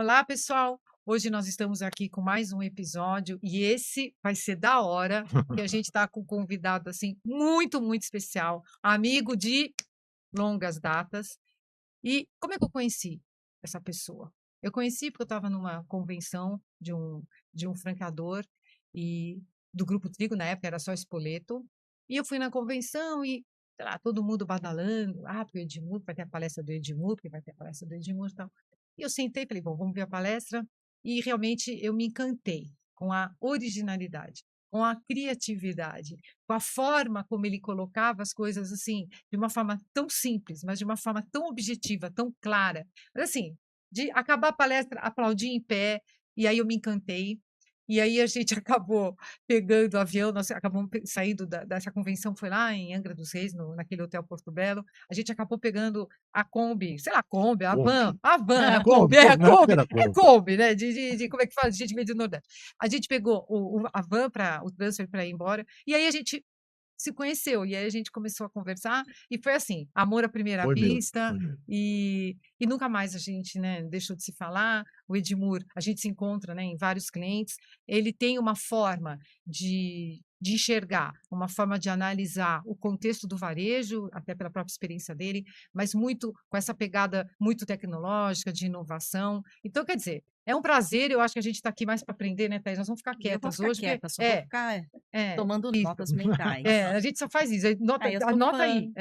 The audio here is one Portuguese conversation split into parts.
Olá, pessoal. Hoje nós estamos aqui com mais um episódio e esse vai ser da hora, que a gente está com um convidado assim muito, muito especial, amigo de longas datas. E como é que eu conheci essa pessoa? Eu conheci porque eu estava numa convenção de um franqueador e do Grupo Trigo, na época era só Spoleto, e eu fui na convenção e sei lá, todo mundo badalando, porque o Edmur, vai ter a palestra do Edmur, porque vai ter a palestra do Edmur e tal. E eu sentei e falei, bom, vamos ver a palestra, e realmente eu me encantei com a originalidade, com a criatividade, com a forma como ele colocava as coisas assim, de uma forma tão simples, mas de uma forma tão objetiva, tão clara. Mas assim, de acabar a palestra, aplaudir em pé, e aí eu me encantei. E aí a gente acabou pegando o avião, nós acabamos saindo dessa convenção, foi lá em Angra dos Reis, naquele hotel Porto Belo. A gente acabou pegando a Kombi, sei lá, Kombi, Kombi. a É, Kombi, Kombi, na época era É Kombi. Kombi, né? Como é que faz? A gente veio do Nordeste. A gente pegou a van para o transfer para ir embora, e aí a gente se conheceu, e aí a gente começou a conversar, e foi assim, amor à primeira Foi mesmo, vista, foi mesmo. e nunca mais a gente, né, deixou de se falar. O Edmur, a gente se encontra, né, em vários clientes, ele tem uma forma de enxergar, uma forma de analisar o contexto do varejo, até pela própria experiência dele, mas muito com essa pegada muito tecnológica, de inovação. Então, quer dizer, é um prazer, eu acho que a gente está aqui mais para aprender, né, Thaís? Nós vamos ficar E eu vou quietas ficar hoje, porque quieta, só vou ficar tomando isso. notas mentais. A gente só faz isso, Eu sou anota fã. aí.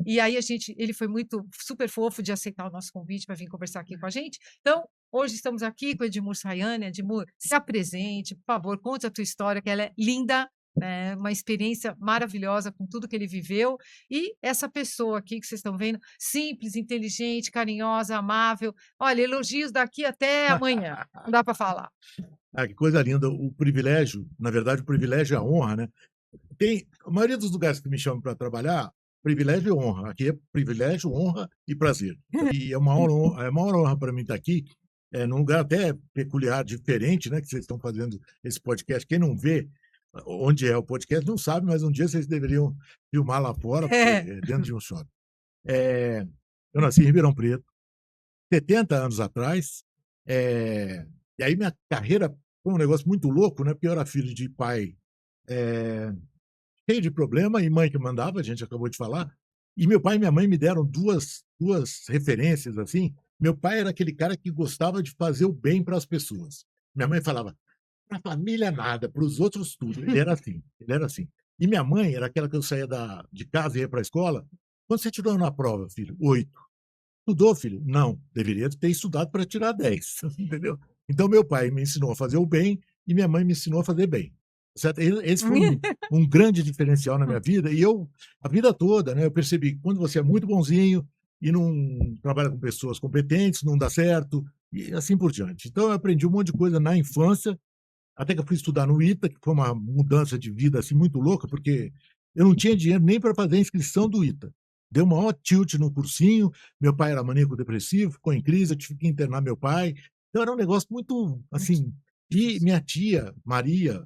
E aí ele foi muito super fofo de aceitar o nosso convite para vir conversar aqui com a gente. Então, hoje estamos aqui com o Edmur Sayane. Edmur, se apresente, por favor, conte a tua história, que ela é linda, né? Uma experiência maravilhosa com tudo que ele viveu. E essa pessoa aqui que vocês estão vendo, simples, inteligente, carinhosa, amável. Olha, elogios daqui até amanhã. Não dá para falar. Que coisa linda. O privilégio, na verdade, o privilégio é a honra, né? A maioria dos lugares que me chamam para trabalhar, privilégio e honra. Aqui é privilégio, honra e prazer. E é uma honra para mim estar aqui, num lugar até peculiar, diferente, né? Que vocês estão fazendo esse podcast. Quem não vê onde é o podcast não sabe, mas um dia vocês deveriam filmar lá fora, porque é dentro de um shopping. Eu nasci em Ribeirão Preto, 70 anos atrás, e aí minha carreira foi um negócio muito louco, né? Porque eu era filho de pai cheio de problema e mãe que mandava, a gente acabou de falar. E meu pai e minha mãe me deram duas referências assim. Meu pai era aquele cara que gostava de fazer o bem para as pessoas. Minha mãe falava, para a família nada, para os outros tudo. Ele era assim, ele era assim. E minha mãe era aquela que eu saía de casa e ia para a escola. Quando você tirou na prova, filho? 8. Estudou, filho? Não, deveria ter estudado para tirar 10, entendeu? Então, meu pai me ensinou a fazer o bem e minha mãe me ensinou a fazer bem. Certo? Esse foi um grande diferencial na minha vida. E eu, a vida toda, né, eu percebi que quando você é muito bonzinho e não trabalha com pessoas competentes, não dá certo, e assim por diante. Então, eu aprendi um monte de coisa na infância, até que eu fui estudar no ITA, que foi uma mudança de vida assim, muito louca, porque eu não tinha dinheiro nem para fazer a inscrição do ITA. Deu uma maior tilt no cursinho, meu pai era maníaco-depressivo, ficou em crise, eu tive que internar meu pai. Então era um negócio muito, assim... E minha tia, Maria,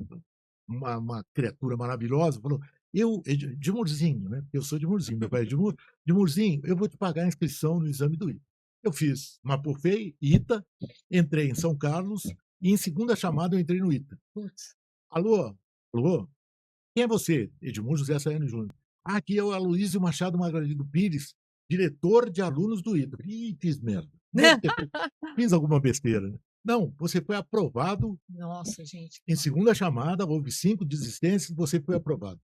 uma criatura maravilhosa, falou, de Murzinho, né? Eu sou de Murzinho, meu pai é de Murzinho, eu vou te pagar a inscrição no exame do ITA. Eu fiz Mapofei, ITA, entrei em São Carlos, e em segunda chamada eu entrei no ITA. Alô? Alô? Quem é você? Edmur José Sayane Júnior. Aqui é o Aloysio Machado Margarido Pires, diretor de alunos do ITA. Ih, fiz merda. Fiz alguma besteira. Né? Não, você foi aprovado. Nossa, gente. Em segunda chamada, houve 5 desistências, você foi aprovado.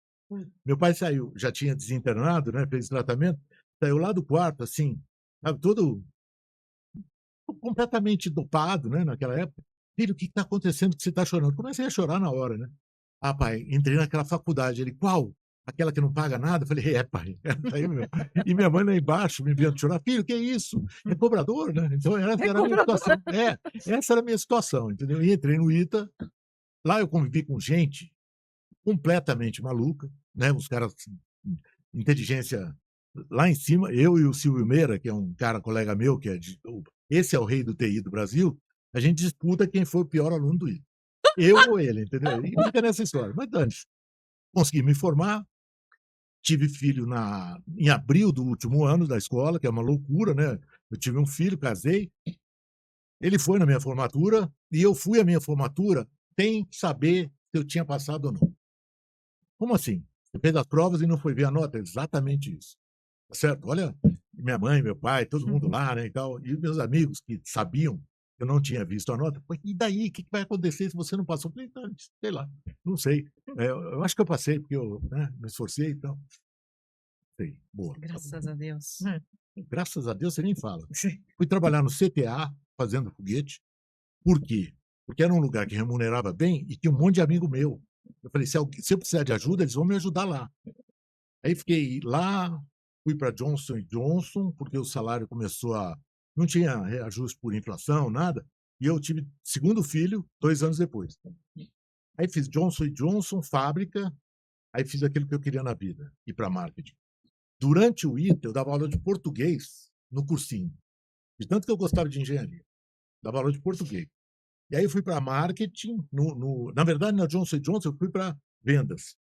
Meu pai saiu, já tinha desinternado, né, fez tratamento, saiu lá do quarto, assim, sabe, todo completamente dopado, né, naquela época. Filho, o que está acontecendo que você está chorando? Comecei a chorar na hora, né? Pai, entrei naquela faculdade. Ele, qual? Aquela que não paga nada? Eu falei, pai. Aí, e minha mãe lá embaixo me vendo chorar. Filho, que é isso? É cobrador, né? Então, essa era a minha situação. Essa era a minha situação, entendeu? E entrei no ITA. Lá eu convivi com gente completamente maluca, né? Os caras, inteligência lá em cima. Eu e o Silvio Meira, que é um cara, colega meu, esse é o rei do TI do Brasil, a gente disputa quem foi o pior aluno do ITA. Eu ou ele, entendeu? E fica nessa história. Mas, Dani, consegui me formar, tive filho em abril do último ano da escola, que é uma loucura, né? Eu tive um filho, casei. Ele foi na minha formatura e eu fui à minha formatura sem saber se eu tinha passado ou não. Como assim? Você fez as provas e não foi ver a nota? Exatamente isso. Certo? Olha, minha mãe, meu pai, todo mundo lá, né, e tal, e meus amigos que sabiam que eu não tinha visto a nota, e daí, o que vai acontecer se você não passou? Eu falei, sei lá, não sei. Eu acho que eu passei, porque eu, né, me esforcei e tal. Sei, boa. Graças a Deus. Graças a Deus, você nem fala. Fui trabalhar no CTA, fazendo foguete. Por quê? Porque era um lugar que remunerava bem e tinha um monte de amigo meu. Eu falei, se eu precisar de ajuda, eles vão me ajudar lá. Aí fiquei lá, fui para Johnson & Johnson, porque o salário começou a... Não tinha reajuste por inflação, nada. E eu tive segundo filho 2 anos depois. Aí fiz Johnson & Johnson, fábrica. Aí fiz aquilo que eu queria na vida, ir para marketing. Durante o ITA, eu dava aula de português no cursinho. De tanto que eu gostava de engenharia. Dava aula de português. E aí eu fui para marketing. Na verdade, na Johnson & Johnson, eu fui para vendas.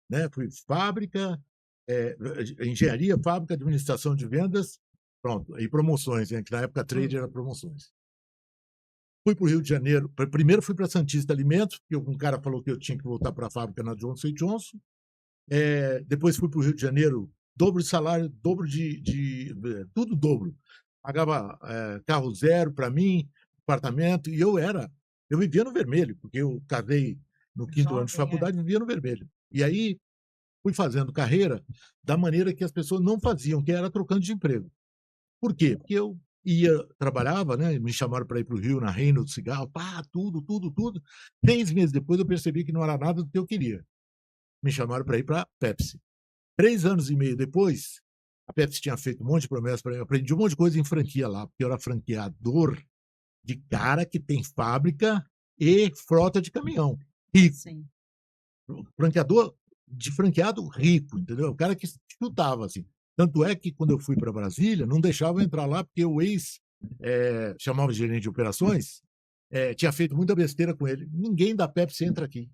Né? Fui fábrica, engenharia, fábrica, administração de vendas, pronto, e promoções, né? Que na época trade era promoções. Fui para o Rio de Janeiro, primeiro fui para Santista Alimentos, porque um cara falou que eu tinha que voltar para a fábrica na Johnson & Johnson. Depois fui para o Rio de Janeiro, dobro de salário, dobro tudo dobro. Pagava carro zero para mim, apartamento, e eu vivia no vermelho, porque eu casei no 5º ano de faculdade, vivia no vermelho. E aí fui fazendo carreira da maneira que as pessoas não faziam, que era trocando de emprego. Por quê? Porque eu trabalhava, né? Me chamaram para ir para o Rio, na Reynolds Cigarro, tudo. 6 meses depois eu percebi que não era nada do que eu queria. Me chamaram para ir para a Pepsi. 3 anos e meio depois, a Pepsi tinha feito um monte de promessas para mim, eu aprendi um monte de coisa em franquia lá, porque eu era franqueador de cara que tem fábrica e frota de caminhão. Rico. Sim. Franqueado rico, entendeu? O cara que chutava, assim. Tanto é que, quando eu fui para Brasília, não deixava eu entrar lá, porque o chamava de gerente de operações, tinha feito muita besteira com ele. Ninguém da Pepsi entra aqui.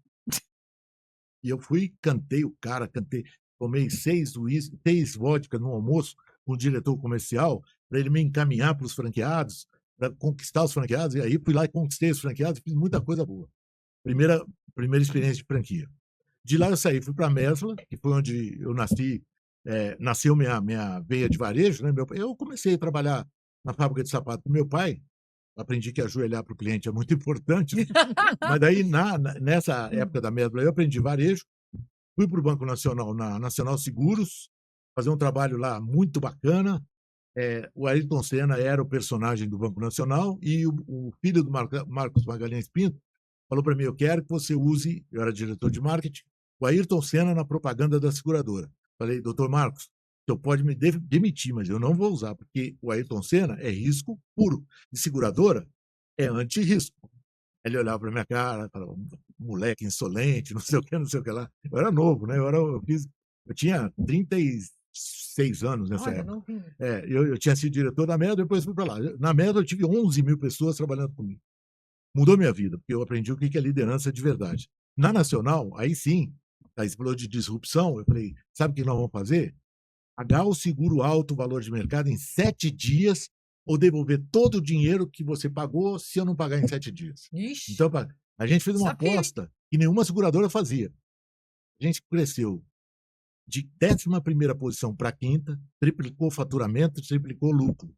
E eu fui, cantei o cara, tomei 6 vodka no almoço com o diretor comercial, para ele me encaminhar para os franqueados, para conquistar os franqueados, e aí fui lá e conquistei os franqueados, fiz muita coisa boa. Primeira experiência de franquia. De lá eu saí, fui para a Mesla, que foi onde eu nasci, nasceu minha veia de varejo, né? Eu comecei a trabalhar na fábrica de sapato do meu pai, aprendi que ajoelhar para o cliente é muito importante, né? Mas daí, nessa época da Mesla, eu aprendi varejo, fui para o Banco Nacional, na Nacional Seguros, fazer um trabalho lá muito bacana. O Ayrton Senna era o personagem do Banco Nacional e o filho do Marcos Magalhães Pinto falou para mim, eu quero que você use, eu era diretor de marketing, o Ayrton Senna na propaganda da seguradora. Falei, doutor Marcos, o senhor pode me demitir, mas eu não vou usar, porque o Ayrton Senna é risco puro. E seguradora é anti-risco. Ele olhava para minha cara, falava, moleque insolente, não sei o que lá. Eu era novo, né? Eu tinha 36 anos nessa época. Eu tinha sido diretor da Medro, depois fui para lá. Na Medro eu tive 11 mil pessoas trabalhando comigo. Mudou minha vida, porque eu aprendi o que é liderança de verdade. Na Nacional, aí sim, aí você falou de disrupção, eu falei, sabe o que nós vamos fazer? Pagar o seguro alto valor de mercado em 7 dias ou devolver todo o dinheiro que você pagou se eu não pagar em 7 dias. Ixi, então, a gente fez uma aposta que nenhuma seguradora fazia. A gente cresceu de 11ª posição para a 5ª, triplicou o faturamento, triplicou o lucro.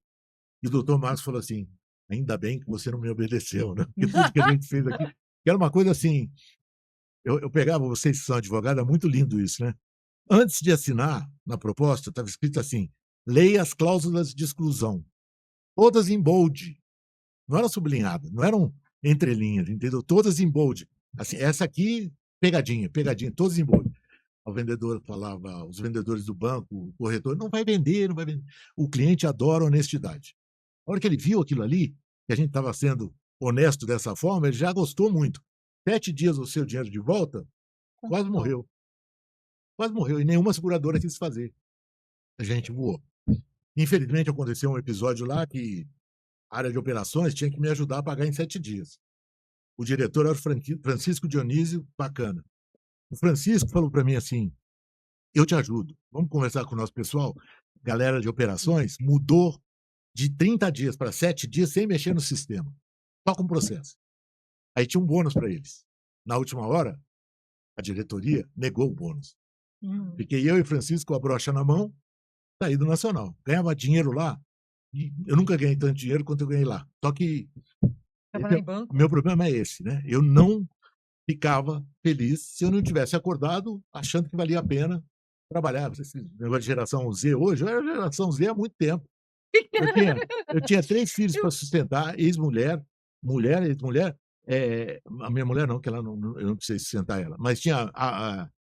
E o doutor Marcos falou assim, ainda bem que você não me obedeceu, né? Porque tudo que a gente fez aqui, que era uma coisa assim, eu pegava, vocês que são advogados, é muito lindo isso, né? Antes de assinar na proposta, estava escrito assim, leia as cláusulas de exclusão, todas em bold, não eram sublinhadas, não eram entrelinhas, entendeu? Todas em bold. Assim, essa aqui, pegadinha, todas em bold. O vendedor falava, os vendedores do banco, o corretor, não vai vender. O cliente adora honestidade. A hora que ele viu aquilo ali, que a gente estava sendo honesto dessa forma, ele já gostou muito. 7 dias o seu dinheiro de volta, quase morreu. Quase morreu, e nenhuma seguradora quis fazer. A gente voou. Infelizmente, aconteceu um episódio lá que a área de operações tinha que me ajudar a pagar em 7 dias. O diretor era o Francisco Dionísio, bacana. O Francisco falou para mim assim, eu te ajudo, vamos conversar com o nosso pessoal. Galera de operações mudou de 30 dias para 7 dias sem mexer no sistema. toca um processo. Aí tinha um bônus para eles. Na última hora, a diretoria negou o bônus. Fiquei eu e Francisco com a brocha na mão, saí do Nacional. Ganhava dinheiro lá, e eu nunca ganhei tanto dinheiro quanto eu ganhei lá. Só que meu problema é esse, né? Eu não ficava feliz se eu não tivesse acordado achando que valia a pena trabalhar. Esse negócio de geração Z hoje, eu era geração Z há muito tempo. Eu tinha 3 filhos para sustentar, ex-mulher, mulher, ex-mulher. A minha mulher não, que ela não, eu não precisei sustentar ela. Mas tinha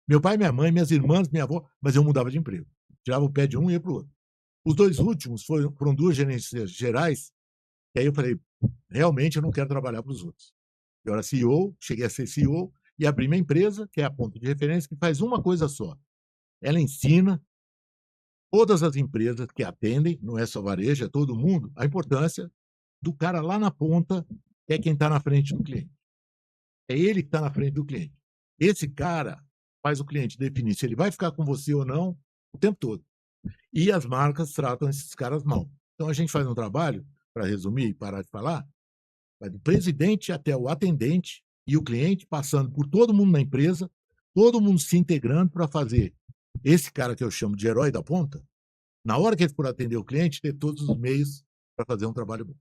meu pai, minha mãe, minhas irmãs, minha avó, mas eu mudava de emprego. Tirava o pé de um e ia para o outro. Os 2 últimos foram 2 gerências gerais, e aí eu falei, realmente eu não quero trabalhar para os outros. Eu era CEO, cheguei a ser CEO e abri minha empresa, que é a Ponto de Referência, que faz uma coisa só. Ela ensina todas as empresas que atendem, não é só varejo, é todo mundo, a importância do cara lá na ponta, que é quem está na frente do cliente. É ele que está na frente do cliente. Esse cara faz o cliente definir se ele vai ficar com você ou não o tempo todo. E as marcas tratam esses caras mal. Então a gente faz um trabalho, para resumir e parar de falar, vai do presidente até o atendente e o cliente, passando por todo mundo na empresa, todo mundo se integrando para fazer esse cara que eu chamo de herói da ponta, na hora que ele for atender o cliente, ter todos os meios para fazer um trabalho bom.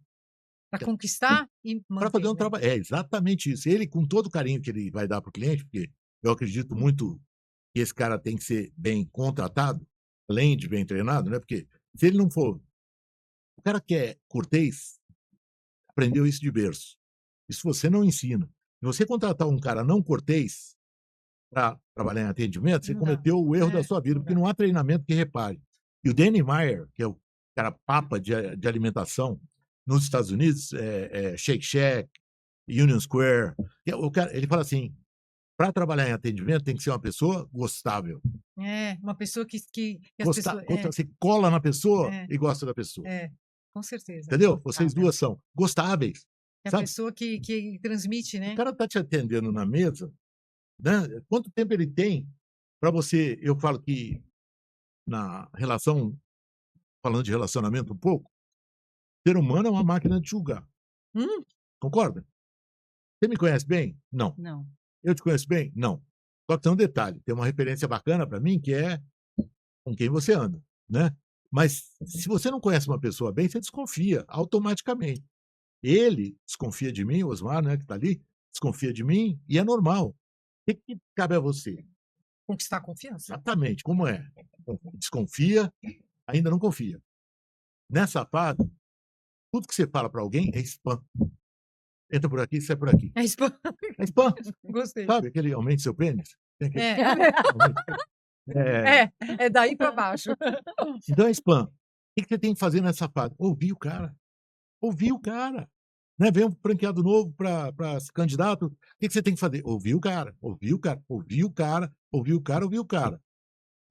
Para conquistar e manter. Para fazer um trabalho. É exatamente isso. Ele, com todo o carinho que ele vai dar para o cliente, porque eu acredito muito que esse cara tem que ser bem contratado, além de bem treinado, né? Porque se ele não for. O cara que é cortês aprendeu isso de berço. Isso você não ensina. Se você contratar um cara não cortês para trabalhar em atendimento, você cometeu o erro da sua vida, porque não há treinamento que repare. E o Danny Meyer, que é o cara papa de alimentação nos Estados Unidos, Shake Shack, Union Square, o cara, ele fala assim, para trabalhar em atendimento tem que ser uma pessoa gostável. Uma pessoa que as pessoas... Você cola na pessoa e gosta da pessoa. Com certeza. Entendeu? Vocês duas são gostáveis. É a pessoa que transmite, né? O cara está te atendendo na mesa, né? Quanto tempo ele tem para você... Eu falo que na relação, falando de relacionamento um pouco, o ser humano é uma máquina de julgar. Concorda? Você me conhece bem? Não. Não. Eu te conheço bem? Não. Só que tem um detalhe, tem uma referência bacana para mim, que é com quem você anda, né? Mas se você não conhece uma pessoa bem, você desconfia automaticamente. Ele desconfia de mim, o Osmar, né, que está ali, desconfia de mim, e é normal. O que cabe a você? Conquistar a confiança. Exatamente, como é? Desconfia, ainda não confia. Nessa fase, tudo que você fala para alguém é spam. Entra por aqui, sai por aqui. É spam. É spam. Gostei. Sabe aquele aumente seu pênis? É daí para baixo. Então é spam. O que você tem que fazer nessa fase? Ouvir o cara. Ouvir o cara. Né? Vem um franqueado novo para ser candidato. O que você tem que fazer? Ouvir o cara. Ouvir o cara. Ouvir o cara. Ouvir o cara. Ouvir o cara.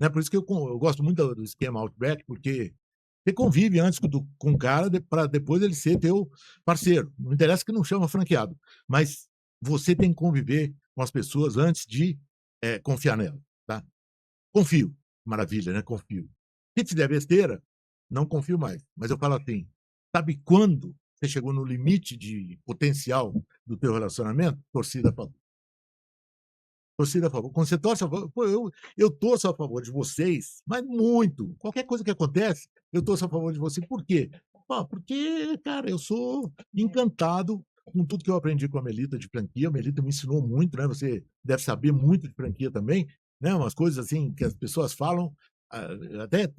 Né? Por isso que eu gosto muito do esquema Outback, porque você convive antes com o cara para depois ele ser teu parceiro. Não interessa que não chama franqueado, mas você tem que conviver com as pessoas antes de confiar nela. Tá? Confio. Maravilha, né? Confio. Se fizer besteira, não confio mais. Mas eu falo assim, sabe quando você chegou no limite de potencial do teu relacionamento? Torcida a favor. Torcida a favor. Quando você torce a favor, eu torço a favor de vocês, mas muito. Qualquer coisa que acontece, eu torço a favor de você. Por quê? Porque, cara, eu sou encantado com tudo que eu aprendi com a Melita de franquia. A Melita me ensinou muito, né? Você deve saber muito de franquia também, né? Umas coisas assim que as pessoas falam, até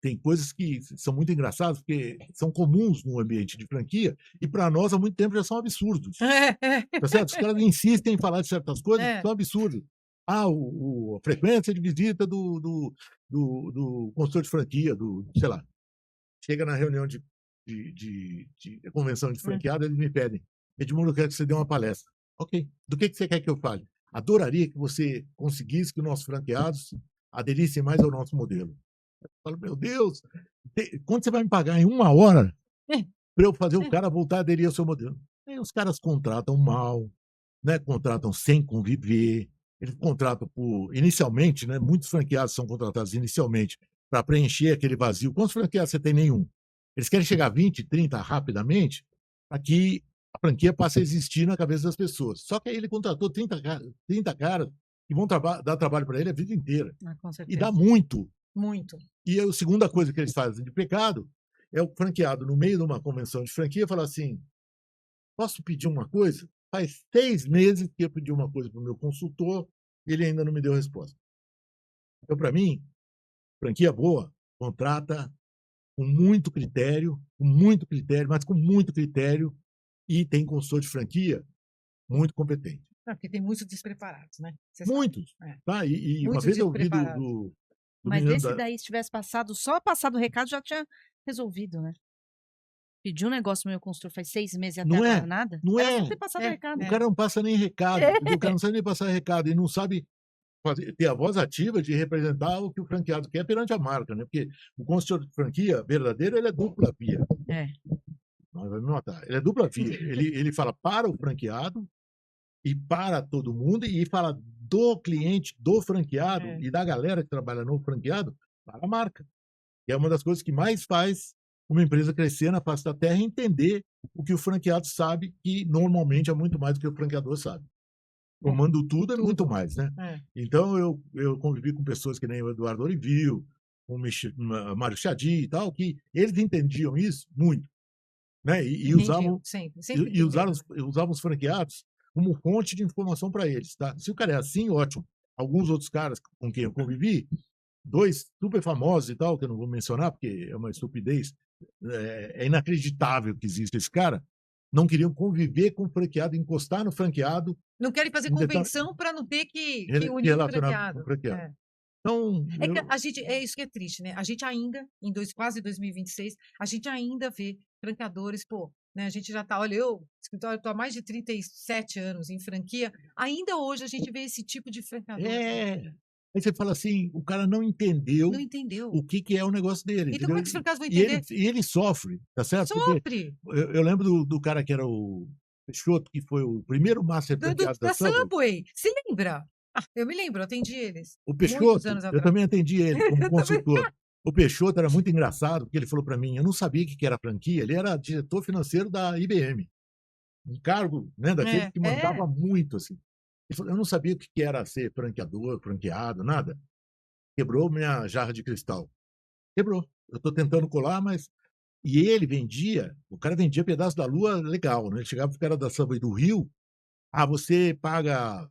tem coisas que são muito engraçadas, porque são comuns no ambiente de franquia, e para nós há muito tempo já são absurdos. Tá certo? Os caras insistem em falar de certas coisas que são absurdas. A frequência de visita do consultor de franquia, sei lá. Chega na reunião de convenção de franqueado, eles me pedem, Edmundo, eu quero que você dê uma palestra. Ok. Do que você quer que eu fale? Adoraria que você conseguisse que os nossos franqueados aderissem mais ao nosso modelo. Eu falo, meu Deus, quanto você vai me pagar em 1 hora para eu fazer o cara voltar a aderir ao seu modelo? Aí os caras contratam mal, né? Contratam sem conviver, eles contratam inicialmente, né? Muitos franqueados são contratados inicialmente para preencher aquele vazio. Quantos franqueados você tem? Nenhum. Eles querem chegar a 20, 30 rapidamente, para que a franquia passa a existir na cabeça das pessoas. Só que aí ele contratou 30 caras que vão dar trabalho para ele a vida inteira. Com E certeza. dá muito. Muito. E a segunda coisa que eles fazem de pecado é o franqueado, no meio de uma convenção de franquia, falar assim: posso pedir uma coisa? Faz 6 meses que eu pedi uma coisa para o meu consultor e ele ainda não me deu resposta. Então, para mim, franquia boa, contrata com muito critério, mas com muito critério, e tem consultor de franquia muito competente. Porque tem muitos despreparados, né? Muitos. Tá? E uma Muitos vez eu ouvi despreparados. Mas esse daí, se tivesse só passado o recado, já tinha resolvido, né? Pediu um negócio pro meu consultor faz 6 meses e até agora nada? Não Era é. só ter passado o recado. O cara não passa nem recado. O cara não sabe nem passar recado e não sabe ter a voz ativa de representar o que o franqueado quer perante a marca, né? Porque o consultor de franquia verdadeiro, ele é dupla via. Não, vai me matar. Ele é dupla via. Ele fala para o franqueado e para todo mundo, e fala do cliente, do franqueado e da galera que trabalha no franqueado para a marca. Que é uma das coisas que mais faz uma empresa crescer na face da terra e entender o que o franqueado sabe, que normalmente é muito mais do que o franqueador sabe. Tomando tudo é muito mais, né? Então, eu convivi com pessoas que nem o Eduardo Olivil, o Mário Chadi e tal, que eles entendiam isso muito, né? E usavam os franqueados como fonte de informação para eles, tá? Se o cara é assim, ótimo. Alguns outros caras com quem eu convivi, 2 super famosos e tal, que eu não vou mencionar, porque é uma estupidez, é inacreditável que existe esse cara, não queriam conviver com o franqueado, encostar no franqueado. Não querem fazer convenção para não ter que unir o franqueado. Então, é isso que é triste, né? A gente ainda, quase 2026, a gente ainda vê franqueadores, né? A gente já está, olha, escritório, estou há mais de 37 anos em franquia, ainda hoje a gente vê esse tipo de franqueador. Aí você fala assim, o cara não entendeu o que é o negócio dele. Então, como é que os franqueados vão entender? E ele sofre, tá certo? Sofre! Eu lembro do cara que era o Peixoto, que foi o primeiro master franqueado da Subway. Se lembra? Eu me lembro, eu atendi eles. O Peixoto, eu também atendi ele como consultor. O Peixoto era muito engraçado, porque ele falou para mim, eu não sabia o que era franquia, ele era diretor financeiro da IBM. Um cargo, né, daquele que mandava muito, assim. Ele falou, eu não sabia o que era ser franqueador, franqueado, nada. Quebrou minha jarra de cristal. Quebrou. Eu estou tentando colar, mas... E ele vendia, o cara vendia pedaço da lua legal, né? Ele chegava pro cara da Subway do Rio, você paga,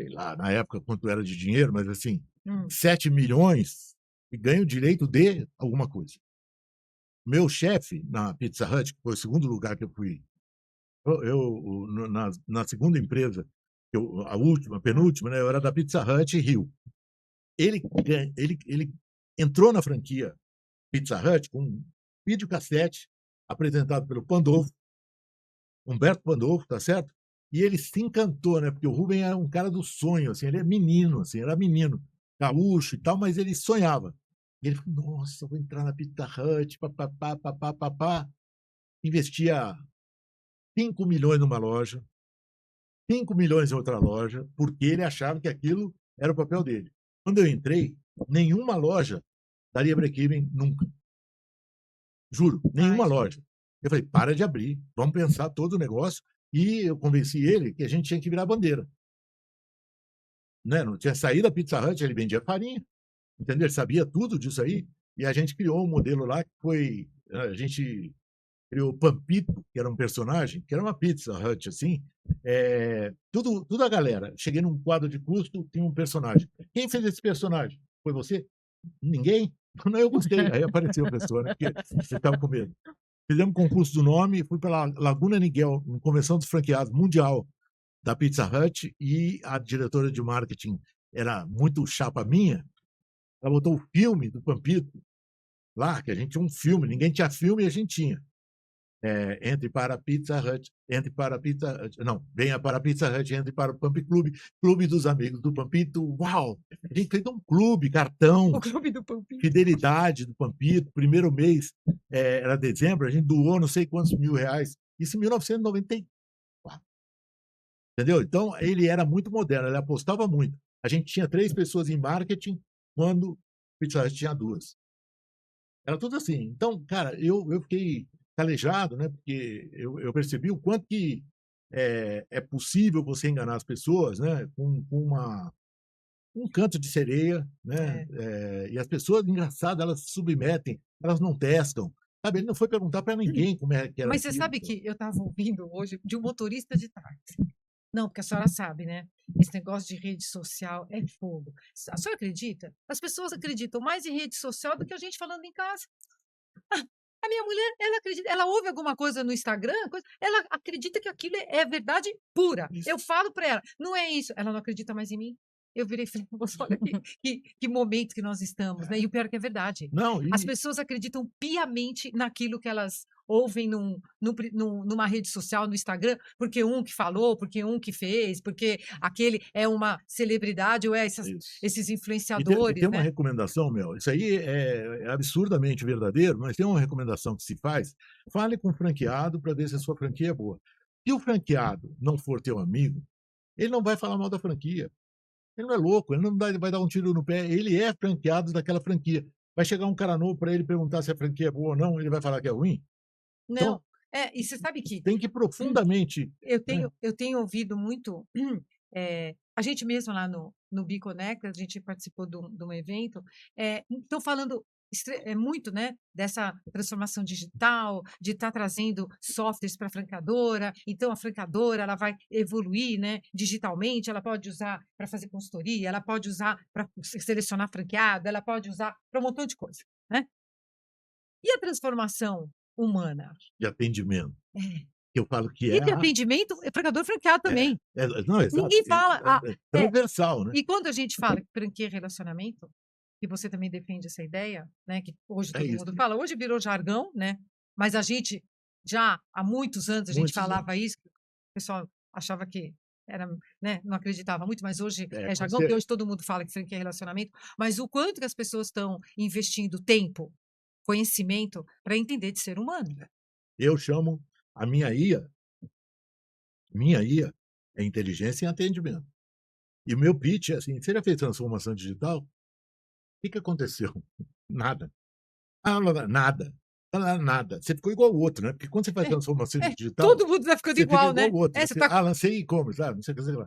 sei lá, na época quanto era de dinheiro, mas assim, 7 milhões e ganha o direito de alguma coisa. Meu chefe na Pizza Hut, que foi o segundo lugar que eu fui, na segunda empresa, a penúltima, né, eu era da Pizza Hut Rio. Ele entrou na franquia Pizza Hut com um videocassete apresentado pelo Pandolfo, Humberto Pandolfo, tá certo? E ele se encantou, né? Porque o Rubem é um cara do sonho, assim, ele é menino, assim, era menino, gaúcho e tal, mas ele sonhava. E ele falou, nossa, eu vou entrar na Pizza Hut, papapá. Investia 5 milhões numa loja, 5 milhões em outra loja, porque ele achava que aquilo era o papel dele. Quando eu entrei, nenhuma loja daria break-even nunca. Juro, nenhuma loja. Eu falei, para de abrir, vamos pensar todo o negócio. E eu convenci ele que a gente tinha que virar bandeira. Né? Não tinha saído da Pizza Hut, ele vendia farinha, entendeu? Ele sabia tudo disso aí. E a gente criou um modelo lá que foi... A gente criou o Pampito, que era um personagem, que era uma Pizza Hut, assim. Tudo a galera. Cheguei num quadro de custo, tinha um personagem. Quem fez esse personagem? Foi você? Ninguém? Não, eu gostei. Aí apareceu a pessoa, né? Porque ele estava com medo. Fizemos concurso do nome, fui para Laguna Niguel, uma convenção dos franqueados mundial da Pizza Hut, e a diretora de marketing era muito chapa minha. Ela botou o filme do Pampito lá, que a gente tinha um filme, ninguém tinha filme e a gente tinha. Entre para a Pizza Hut, venha para a Pizza Hut, entre para o Pump Clube, Clube dos Amigos do Pampito. Uau! A gente fez um clube, cartão, o clube do Pampito. Fidelidade do Pampito. Primeiro mês era dezembro, a gente doou não sei quantos mil reais. Isso em 1994. Entendeu? Então, ele era muito moderno, ele apostava muito. A gente tinha 3 pessoas em marketing, quando o Pizza Hut tinha 2. Era tudo assim. Então, cara, eu fiquei calejado, né? Porque eu percebi o quanto que é possível você enganar as pessoas, né? Com um canto de sereia, né? E as pessoas, engraçado, elas se submetem, elas não testam. Sabe, ele não foi perguntar para ninguém como é que era Mas você aquilo. sabe que eu estava ouvindo hoje de um motorista de táxi. Não, porque a senhora sabe, né? Esse negócio de rede social é fogo. A senhora acredita? As pessoas acreditam mais em rede social do que a gente falando em casa. A minha mulher, ela acredita, ela ouve alguma coisa no Instagram, ela acredita que aquilo é verdade pura. Isso. Eu falo para ela, não é isso. Ela não acredita mais em mim. Eu virei e falei, olha que momento que nós estamos, né? E o pior é que é verdade. Não, As pessoas acreditam piamente naquilo que elas ouvem numa rede social, no Instagram, porque um que falou, porque um que fez, porque aquele é uma celebridade ou esses e influenciadores, tem uma né? recomendação, Mel, isso aí é absurdamente verdadeiro, mas tem uma recomendação que se faz, fale com o franqueado para ver se a sua franquia é boa. Se o franqueado não for teu amigo, ele não vai falar mal da franquia. Ele não é louco, ele não vai dar um tiro no pé, ele é franqueado daquela franquia. Vai chegar um cara novo para ele perguntar se a franquia é boa ou não, ele vai falar que é ruim? Não, Então, e você sabe que tem que ir profundamente. eu tenho ouvido muito, a gente mesmo lá no Biconnect, a gente participou de um evento, estão falando muito, né, dessa transformação digital, de estar trazendo softwares para a francadora, então a francadora ela vai evoluir, né, digitalmente, ela pode usar para fazer consultoria, ela pode usar para selecionar franqueado, ela pode usar para um montão de coisa, né? E a transformação humana? De atendimento. É. Eu falo que E de atendimento, é franqueador franqueado também. não, exato. Ninguém fala. Transversal, né? E quando a gente fala que franquia é relacionamento, e você também defende essa ideia, né? Que hoje todo mundo fala, hoje virou jargão, né? Mas a gente já há muitos anos a gente falava isso, o pessoal achava que era, né, não acreditava muito, mas hoje é jargão, porque hoje todo mundo fala que franquia é relacionamento, mas o quanto que as pessoas estão investindo tempo, conhecimento para entender de ser humano. Eu chamo a minha IA é inteligência em atendimento. E o meu pitch é assim: você já fez transformação digital? O que aconteceu? Nada. Nada. Nada. Você ficou igual ao outro, né? Porque quando você faz transformação digital. Todo mundo vai ficando igual, fica né? Igual ao outro. Você, lancei e-commerce, sabe? Não sei o que lá.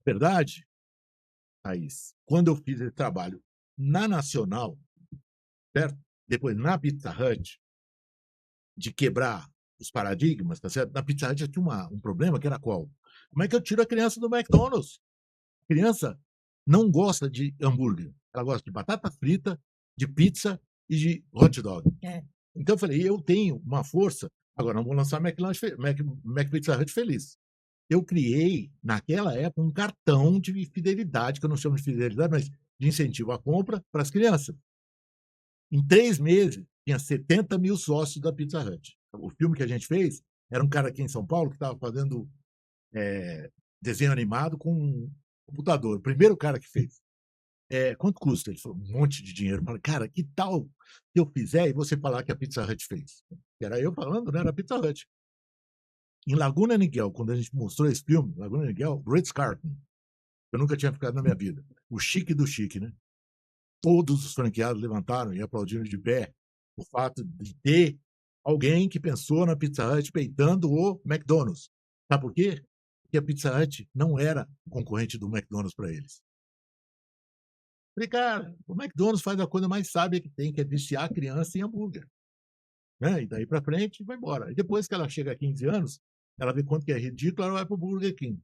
Verdade, Thaís, quando eu fiz esse trabalho na Nacional, certo? Depois na Pizza Hut, de quebrar os paradigmas, tá certo? Na Pizza Hut já tinha um problema que era qual? Como é que eu tiro a criança do McDonald's? A criança não gosta de hambúrguer, ela gosta de batata frita, de pizza e de hot dog. Então eu falei, eu tenho uma força, agora não vou lançar Mac Pizza Hut feliz. Eu criei, naquela época, um cartão de fidelidade, que eu não chamo de fidelidade, mas de incentivo à compra para as crianças. Em 3 meses, tinha 70 mil sócios da Pizza Hut. O filme que a gente fez era um cara aqui em São Paulo que estava fazendo desenho animado com um computador. O primeiro cara que fez. Quanto custa? Ele falou, um monte de dinheiro. Eu falei, cara, que tal se eu fizer e você falar que a Pizza Hut fez? Era eu falando, né? Era a Pizza Hut. Em Laguna Niguel, quando a gente mostrou esse filme, Laguna Niguel, Ritz-Carlton, eu nunca tinha ficado na minha vida. O chique do chique, né? Todos os franqueados levantaram e aplaudiram de pé o fato de ter alguém que pensou na Pizza Hut peitando o McDonald's. Sabe por quê? Porque a Pizza Hut não era concorrente do McDonald's para eles. Falei, cara, o McDonald's faz a coisa mais sábia que tem, que é viciar a criança em hambúrguer. Né? E daí para frente, vai embora. E depois que ela chega a 15 anos, ela vê quanto que é ridículo, ela vai para o Burger King.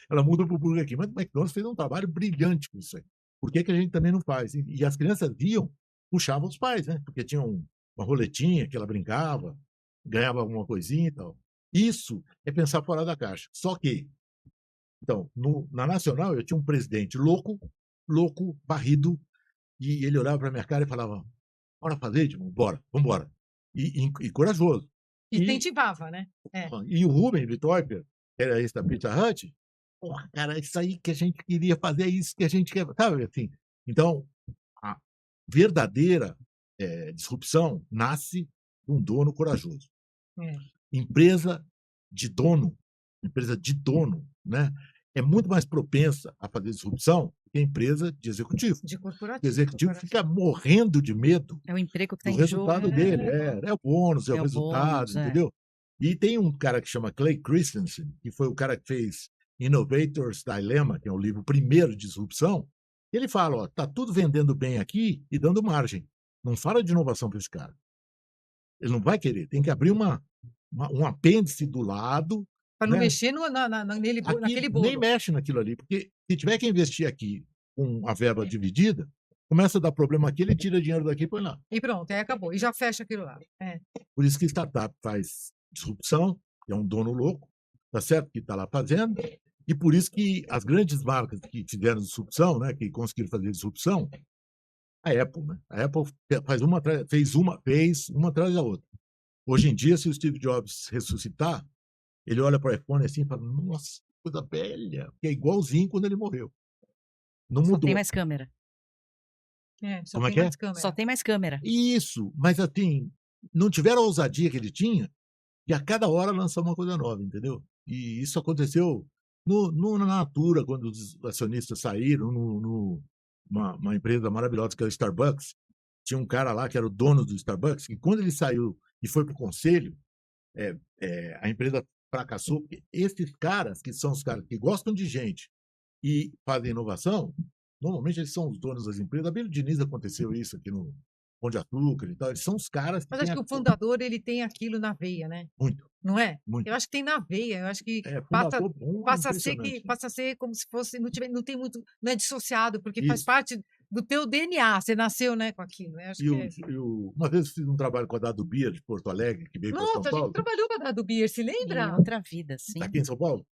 Ela muda para o Burger King. Mas o McDonald's fez um trabalho brilhante com isso aí. Por que a gente também não faz? E as crianças viam, puxavam os pais, né? Porque tinha uma roletinha que ela brincava, ganhava alguma coisinha e tal. Isso é pensar fora da caixa. Só que, então, na Nacional, eu tinha um presidente louco, barrido, e ele olhava para minha cara e falava, bora fazer, Edmundo? Bora, vamos embora. E corajoso. Incentivava, né? E o Rubem Vitória, que era esse da Pizza Hut, porra, cara, isso aí que a gente queria fazer, é isso que a gente quer, sabe assim? Então, a verdadeira disrupção nasce de um dono corajoso. Empresa de dono, né, é muito mais propensa a fazer disrupção é empresa de executivo. De O corporativo. executivo fica morrendo de medo É o emprego que do está em jogo. resultado dele. É o bônus, é o resultado, bônus, entendeu? E tem um cara que chama Clay Christensen, que foi o cara que fez Innovator's Dilemma, que é o livro primeiro de disrupção. Ele fala, ó, tá tudo vendendo bem aqui e dando margem. Não fala de inovação para esse cara. Ele não vai querer. Tem que abrir um apêndice do lado. Para não né? mexer naquele bolo. Nem mexe naquilo ali, porque se tiver que investir aqui com a verba dividida, começa a dar problema aqui, ele tira dinheiro daqui e põe lá. E pronto, aí acabou. E já fecha aquilo lá. Por isso que startup faz disrupção, é um dono louco, tá certo? Que está lá fazendo. E por isso que as grandes marcas que fizeram disrupção, né, que conseguiram fazer disrupção, a Apple, né? A Apple fez uma atrás da outra. Hoje em dia, se o Steve Jobs ressuscitar, ele olha para o iPhone assim e fala, nossa, coisa velha, que é igualzinho quando ele morreu. Não mudou. Só tem mais câmera. Como é que é? Só tem mais câmera. Isso, mas assim, não tiveram a ousadia que ele tinha, e a cada hora lançar uma coisa nova, entendeu? E isso aconteceu na Natura, quando os acionistas saíram, uma empresa maravilhosa que é o Starbucks. Tinha um cara lá que era o dono do Starbucks, e quando ele saiu e foi para o conselho, a empresa fracassou, porque esses caras, que são os caras que gostam de gente e fazem inovação, normalmente eles são os donos das empresas. A Belo Diniz aconteceu isso aqui no Pão de Açúcar e tal. Eles são os caras que Mas acho que o fundador, ele tem aquilo na veia, né? Muito. Não é? Muito. Eu acho que tem na veia. Eu acho que passa a ser como se fosse, não tem muito, não é dissociado, porque faz parte do teu DNA. Você nasceu, né, com aquilo. Eu acho uma vez eu fiz um trabalho com a Dado Beer de Porto Alegre, que veio para São Paulo. A gente trabalhou com a Dado Beer, se lembra? Em outra vida, sim. Aqui em São Paulo?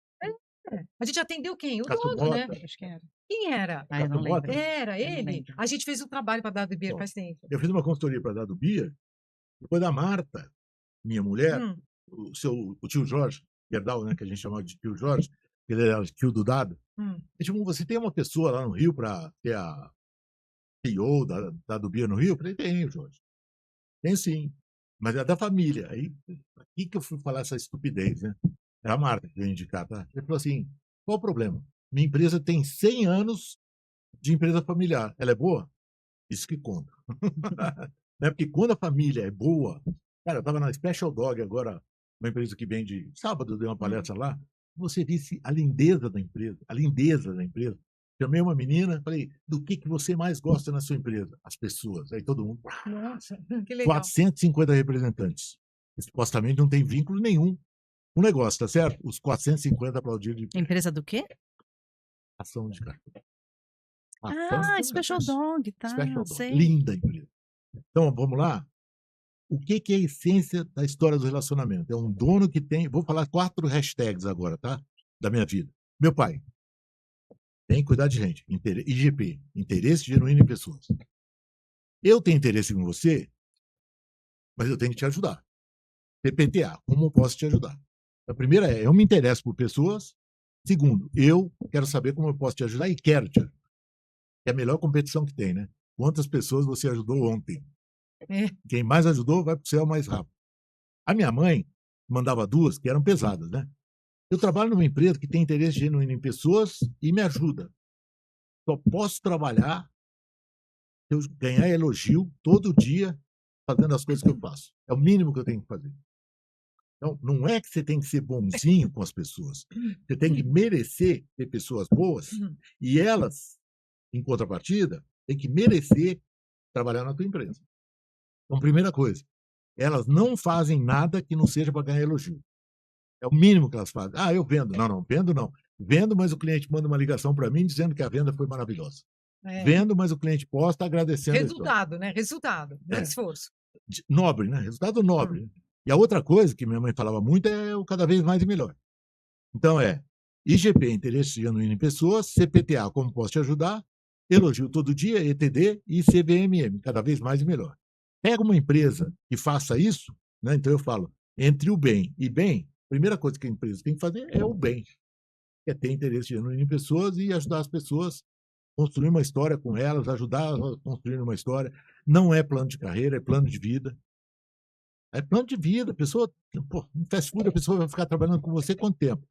A gente atendeu quem? O Castro dono, Mota. né? Acho que era. Quem era? Eu não lembro. Era ele. A gente fez um trabalho para a Dado Beer faz tempo. Eu fiz uma consultoria para a Dado Beer, depois da Marta, minha mulher, o tio Jorge Gerdau, né, que a gente chamava de tio Jorge, ele era o tio do Dado. Ele você tem uma pessoa lá no Rio para ter a CEO da Dado Beer no Rio? Eu falei, tem, Jorge. Tem sim. Mas é da família. Aí, aqui que eu fui falar essa estupidez, né? Era a Marta que eu ia indicar, tá? Ele falou assim, qual o problema? Minha empresa tem 100 anos de empresa familiar. Ela é boa? Isso que conta. Né? Porque quando a família é boa... Cara, eu estava na Special Dog agora, uma empresa que vende... Sábado eu dei uma palestra lá. Você visse a lindeza da empresa. A lindeza da empresa. Chamei uma menina, falei, do que você mais gosta na sua empresa? As pessoas. Aí todo mundo... Nossa, que legal. 450 representantes. Supostamente não tem vínculo nenhum. O negócio, tá certo? Os 450 aplaudiram de pé. Empresa do quê? Ação de cartão. Special Dog, tá? Special Dog. Sei. Linda empresa. Então, vamos lá. O que é a essência da história do relacionamento? É um dono que tem... Vou falar 4 hashtags agora, tá? Da minha vida. Meu pai. Tem que cuidar de gente. IGP. Interesse genuíno em pessoas. Eu tenho interesse em você, mas eu tenho que te ajudar. PPTA. Como eu posso te ajudar? A primeira eu me interesso por pessoas. Segundo, eu quero saber como eu posso te ajudar e quero te ajudar. É a melhor competição que tem, né? Quantas pessoas você ajudou ontem? Quem mais ajudou vai para o céu mais rápido. A minha mãe mandava 2 que eram pesadas, né? Eu trabalho numa empresa que tem interesse genuíno em pessoas e me ajuda. Só posso trabalhar se eu ganhar elogio todo dia fazendo as coisas que eu faço. É o mínimo que eu tenho que fazer. Então, não é que você tem que ser bonzinho com as pessoas. Você tem que merecer ter pessoas boas e elas, em contrapartida, têm que merecer trabalhar na tua empresa. Então, primeira coisa, elas não fazem nada que não seja para ganhar elogio. É o mínimo que elas fazem. Eu vendo. Não, vendo não. Vendo, mas o cliente manda uma ligação para mim dizendo que a venda foi maravilhosa. Vendo, mas o cliente posta agradecendo. Resultado, né? Resultado. Não é esforço. Nobre, né? Resultado nobre. E a outra coisa que minha mãe falava muito é o cada vez mais e melhor. Então IGP, interesse genuíno em pessoas, CPTA, como posso te ajudar, elogio todo dia, ETD e CVMM, cada vez mais e melhor. Pega uma empresa que faça isso, né? Então eu falo, entre o bem e bem, a primeira coisa que a empresa tem que fazer é o bem. É ter interesse genuíno em pessoas e ajudar as pessoas, construir uma história com elas, ajudar a construir uma história. Não é plano de carreira, é plano de vida. É plano de vida. A pessoa, no fast food, a pessoa vai ficar trabalhando com você quanto tempo?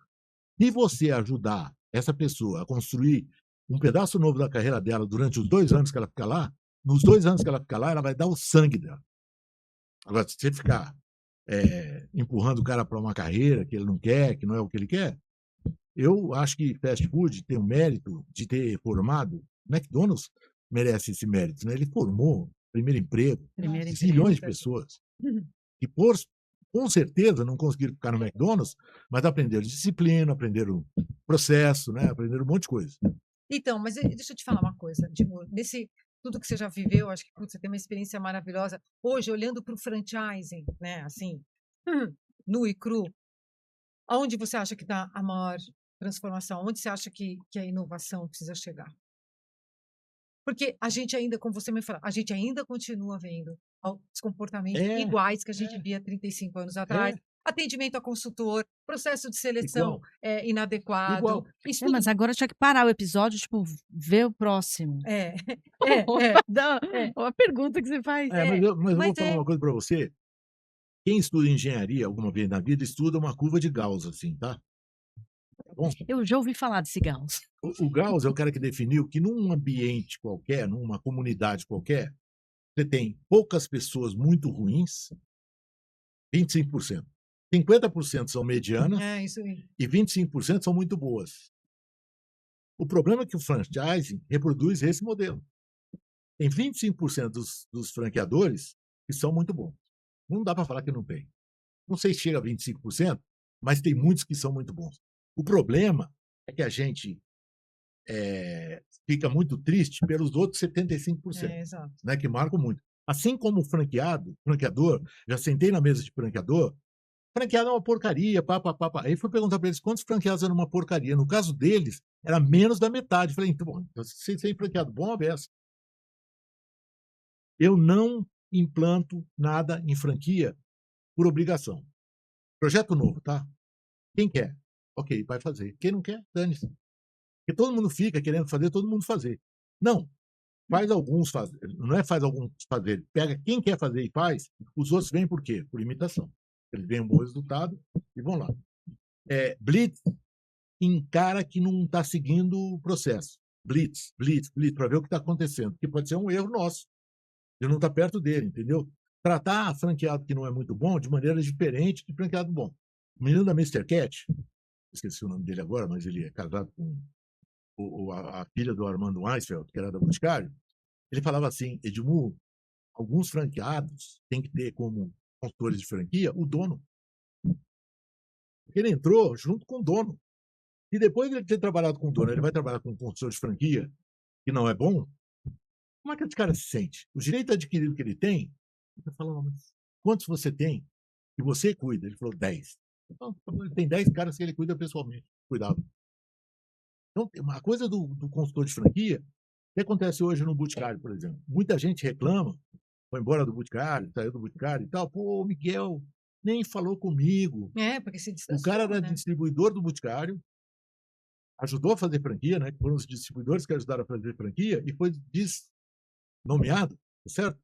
Se você ajudar essa pessoa a construir um pedaço novo da carreira dela durante os 2 anos que ela fica lá, nos 2 anos que ela fica lá, ela vai dar o sangue dela. Agora, se você ficar empurrando o cara para uma carreira que ele não quer, que não é o que ele quer, eu acho que fast food tem o mérito de ter formado. McDonald's merece esse mérito, né? Ele formou primeiro emprego, milhões de pessoas. E com certeza não conseguiram ficar no McDonald's, mas aprenderam disciplina, aprenderam processo, né? Aprenderam um monte de coisa. Então, mas deixa eu te falar uma coisa, nesse tudo que você já viveu, acho que você tem uma experiência maravilhosa. Hoje, olhando para o franchising, né, assim, nu e cru, aonde você acha que está a maior transformação? Onde você acha que a inovação precisa chegar? Porque a gente ainda, como você me falou, a gente ainda continua vendo os comportamentos iguais que a gente via 35 anos atrás. Atendimento a consultor, processo de seleção inadequado. Mas agora tinha que parar o episódio, tipo, ver o próximo. Uma pergunta que você faz. Mas eu vou falar uma coisa para você. Quem estuda engenharia alguma vez na vida, estuda uma curva de Gauss, assim, tá? Bom, eu já ouvi falar desse Gauss. O Gauss é o cara que definiu que num ambiente qualquer, numa comunidade qualquer, você tem poucas pessoas muito ruins, 25%. 50% são medianas e 25% são muito boas. O problema é que o franchising reproduz esse modelo. Tem 25% dos franqueadores que são muito bons. Não dá para falar que não tem. Não sei se chega a 25%, mas tem muitos que são muito bons. O problema é que a gente fica muito triste pelos outros 75%, né, que marcam muito. Assim como o franqueador, já sentei na mesa de franqueador é uma porcaria, Aí fui perguntar para eles quantos franqueados eram uma porcaria. No caso deles, era menos da metade. Falei, então, você tem franqueado bom ou beça? Eu não implanto nada em franquia por obrigação. Projeto novo, tá? Quem quer? Ok, vai fazer. Quem não quer, dane-se. Porque todo mundo fica querendo fazer, todo mundo fazer. Não. Faz alguns fazer. Não é faz alguns fazer. Pega quem quer fazer e faz, os outros vêm por quê? Por imitação. Eles veem um bom resultado e vão lá. Blitz em cara que não está seguindo o processo. Blitz, para ver o que está acontecendo. Porque pode ser um erro nosso. De não estar perto dele, entendeu? Tratar franqueado que não é muito bom de maneira diferente de franqueado bom. O menino da Mr. Cat, esqueci o nome dele agora, mas ele é casado com a filha do Armando Weisfeld, que era da Boticário. Ele falava assim, Edmundo, alguns franqueados têm que ter como consultores de franquia o dono. Ele entrou junto com o dono. E depois de ele ter trabalhado com o dono, ele vai trabalhar com um consultor de franquia que não é bom. Como é que esse cara se sente? O direito adquirido que ele tem, ele falou, mas quantos você tem que você cuida? Ele falou, 10. Então, ele tem 10 caras que ele cuida pessoalmente. Cuidado. Então, uma coisa do consultor de franquia, o que acontece hoje no Boticário, por exemplo? Muita gente reclama, foi embora do Boticário, saiu do Boticário e tal. Pô, o Miguel nem falou comigo. Porque se distanciou, o cara era distribuidor do Boticário, ajudou a fazer franquia, né? Foram os distribuidores que ajudaram a fazer franquia e foi nomeado, certo?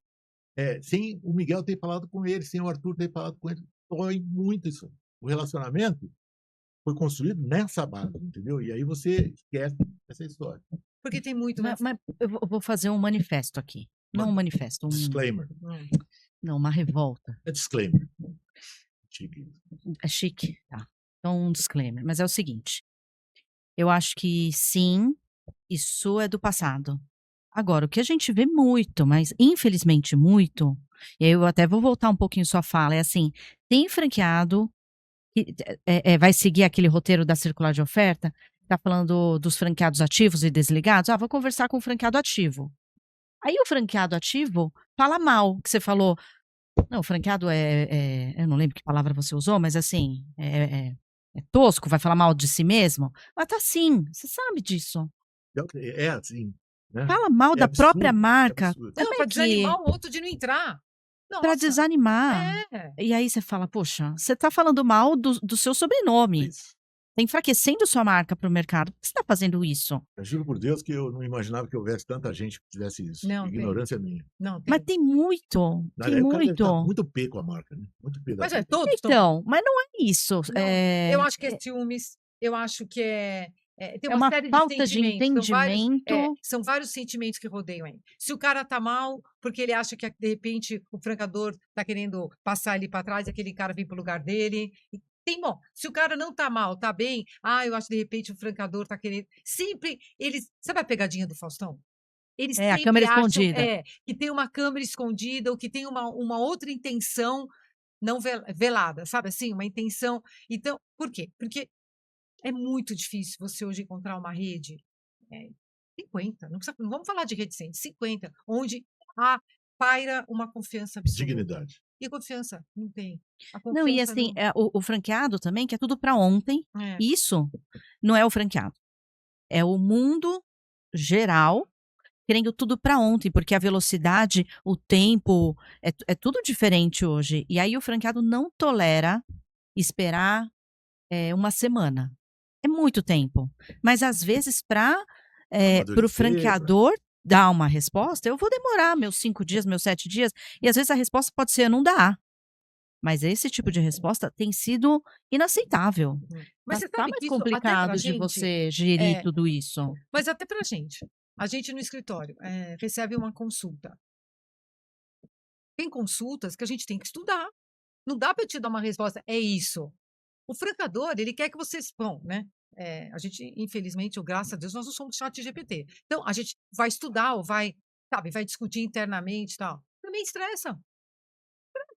Sem o Miguel ter falado com ele, sem o Arthur ter falado com ele. Dói muito isso. O relacionamento foi construído nessa base, entendeu? E aí você esquece essa história. Porque tem muito... Mas eu vou fazer um manifesto aqui. Não um manifesto. Disclaimer. Não, uma revolta. É disclaimer. Chique. É chique, tá. Então, um disclaimer. Mas é o seguinte. Eu acho que, sim, isso é do passado. Agora, o que a gente vê muito, mas infelizmente muito, e aí eu até vou voltar um pouquinho sua fala, é assim, tem franqueado que vai seguir aquele roteiro da circular de oferta, tá falando dos franqueados ativos e desligados, vou conversar com o franqueado ativo. Aí o franqueado ativo fala mal, que você falou, não, o franqueado eu não lembro que palavra você usou, mas assim, é tosco, vai falar mal de si mesmo, mas tá sim, você sabe disso. É assim. Né? Fala mal da absurdo, própria marca. Para desanimar o outro de não entrar. Para desanimar. E aí você fala, poxa, você tá falando mal do seu sobrenome. Isso. Tá enfraquecendo sua marca para o mercado. Por que você tá fazendo isso? Eu juro por Deus que eu não imaginava que houvesse tanta gente que fizesse isso. Não, ignorância minha. Não, mas tem muito. Tem muito. Muito pé com a marca, né? Muito pé. Mas todos. Então, mas não é isso. Não, eu acho que é ciúmes. Eu acho que tem É uma uma série de falta de sentimentos, entendimento. são vários sentimentos que rodeiam aí. Se o cara tá mal, porque ele acha que de repente o francador tá querendo passar ele para trás, aquele cara vem pro lugar dele. Bom, se o cara não tá mal, tá bem, eu acho que de repente o francador tá querendo. Sempre eles. Sabe a pegadinha do Faustão? Eles É, a sempre câmera acham escondida. que tem uma câmera escondida ou que tem uma outra intenção não velada, sabe assim? Uma intenção. Então, por quê? Porque é muito difícil você hoje encontrar uma rede, 50, não vamos falar de rede 100, 50, onde paira uma confiança absoluta. Dignidade. E confiança? Não tem. A Não, e confiança assim, não. o franqueado também quer tudo para ontem. É. Isso não é o franqueado. É o mundo geral querendo tudo para ontem, porque a velocidade, o tempo, é tudo diferente hoje. E aí o franqueado não tolera esperar, uma semana. É muito tempo. Mas às vezes para o Amadurecer. franqueador dar uma resposta, eu vou demorar meus 5 dias, meus 7 dias, e às vezes a resposta pode ser: "Não dá". Mas esse tipo de resposta tem sido inaceitável. Mas você Tá sabe mais que isso até pra complicado de gente, você gerir é, tudo isso. mas até pra gente. A gente no escritório recebe uma consulta. Tem consultas que a gente tem que estudar. Não dá para te dar uma resposta, é isso. O francador, ele quer que vocês. Bom, né? A gente, infelizmente, ou graças a Deus, nós não somos chat GPT. Então, a gente vai estudar ou vai discutir internamente e tal. Também estressa.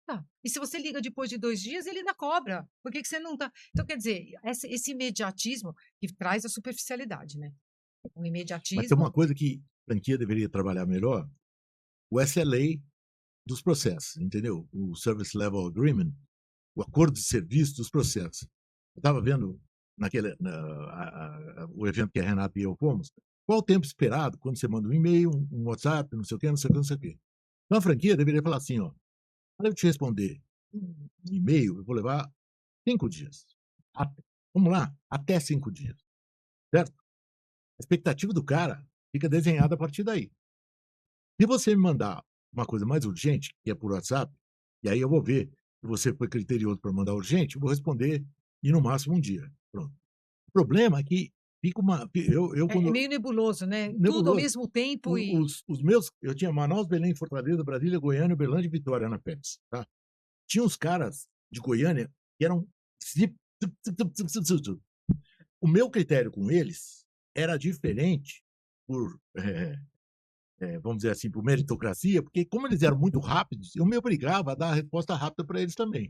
Tá. E se você liga depois de 2 dias, ele ainda cobra. Por que você não tá. Então, quer dizer, esse imediatismo que traz a superficialidade, né? O Mas tem imediatismo. uma coisa que a franquia deveria trabalhar melhor: o SLA dos processos, entendeu? O Service Level Agreement, o acordo de serviço dos processos. Eu estava vendo o evento que a Renata e eu fomos, qual o tempo esperado quando você manda um e-mail, um WhatsApp, não sei o quê, não sei o quê, não sei o quê. Então a franquia deveria falar assim, ó, para eu te responder um e-mail, eu vou levar 5 dias. Vamos lá, até 5 dias, certo? A expectativa do cara fica desenhada a partir daí. Se você me mandar uma coisa mais urgente, que é por WhatsApp, e aí eu vou ver se você foi criterioso para mandar urgente, eu vou responder em no máximo um dia. Pronto. O problema é que fica uma. Eu É quando. meio nebuloso, né? Tudo ao Nebuloso. mesmo tempo e. Os meus. Eu tinha Manaus, Belém, Fortaleza, Brasília, Goiânia, Uberlândia e Vitória na Pepsi. Tá? Tinha uns caras de Goiânia que eram. O meu critério com eles era diferente por. Vamos dizer assim, por meritocracia, porque como eles eram muito rápidos, eu me obrigava a dar a resposta rápida para eles também.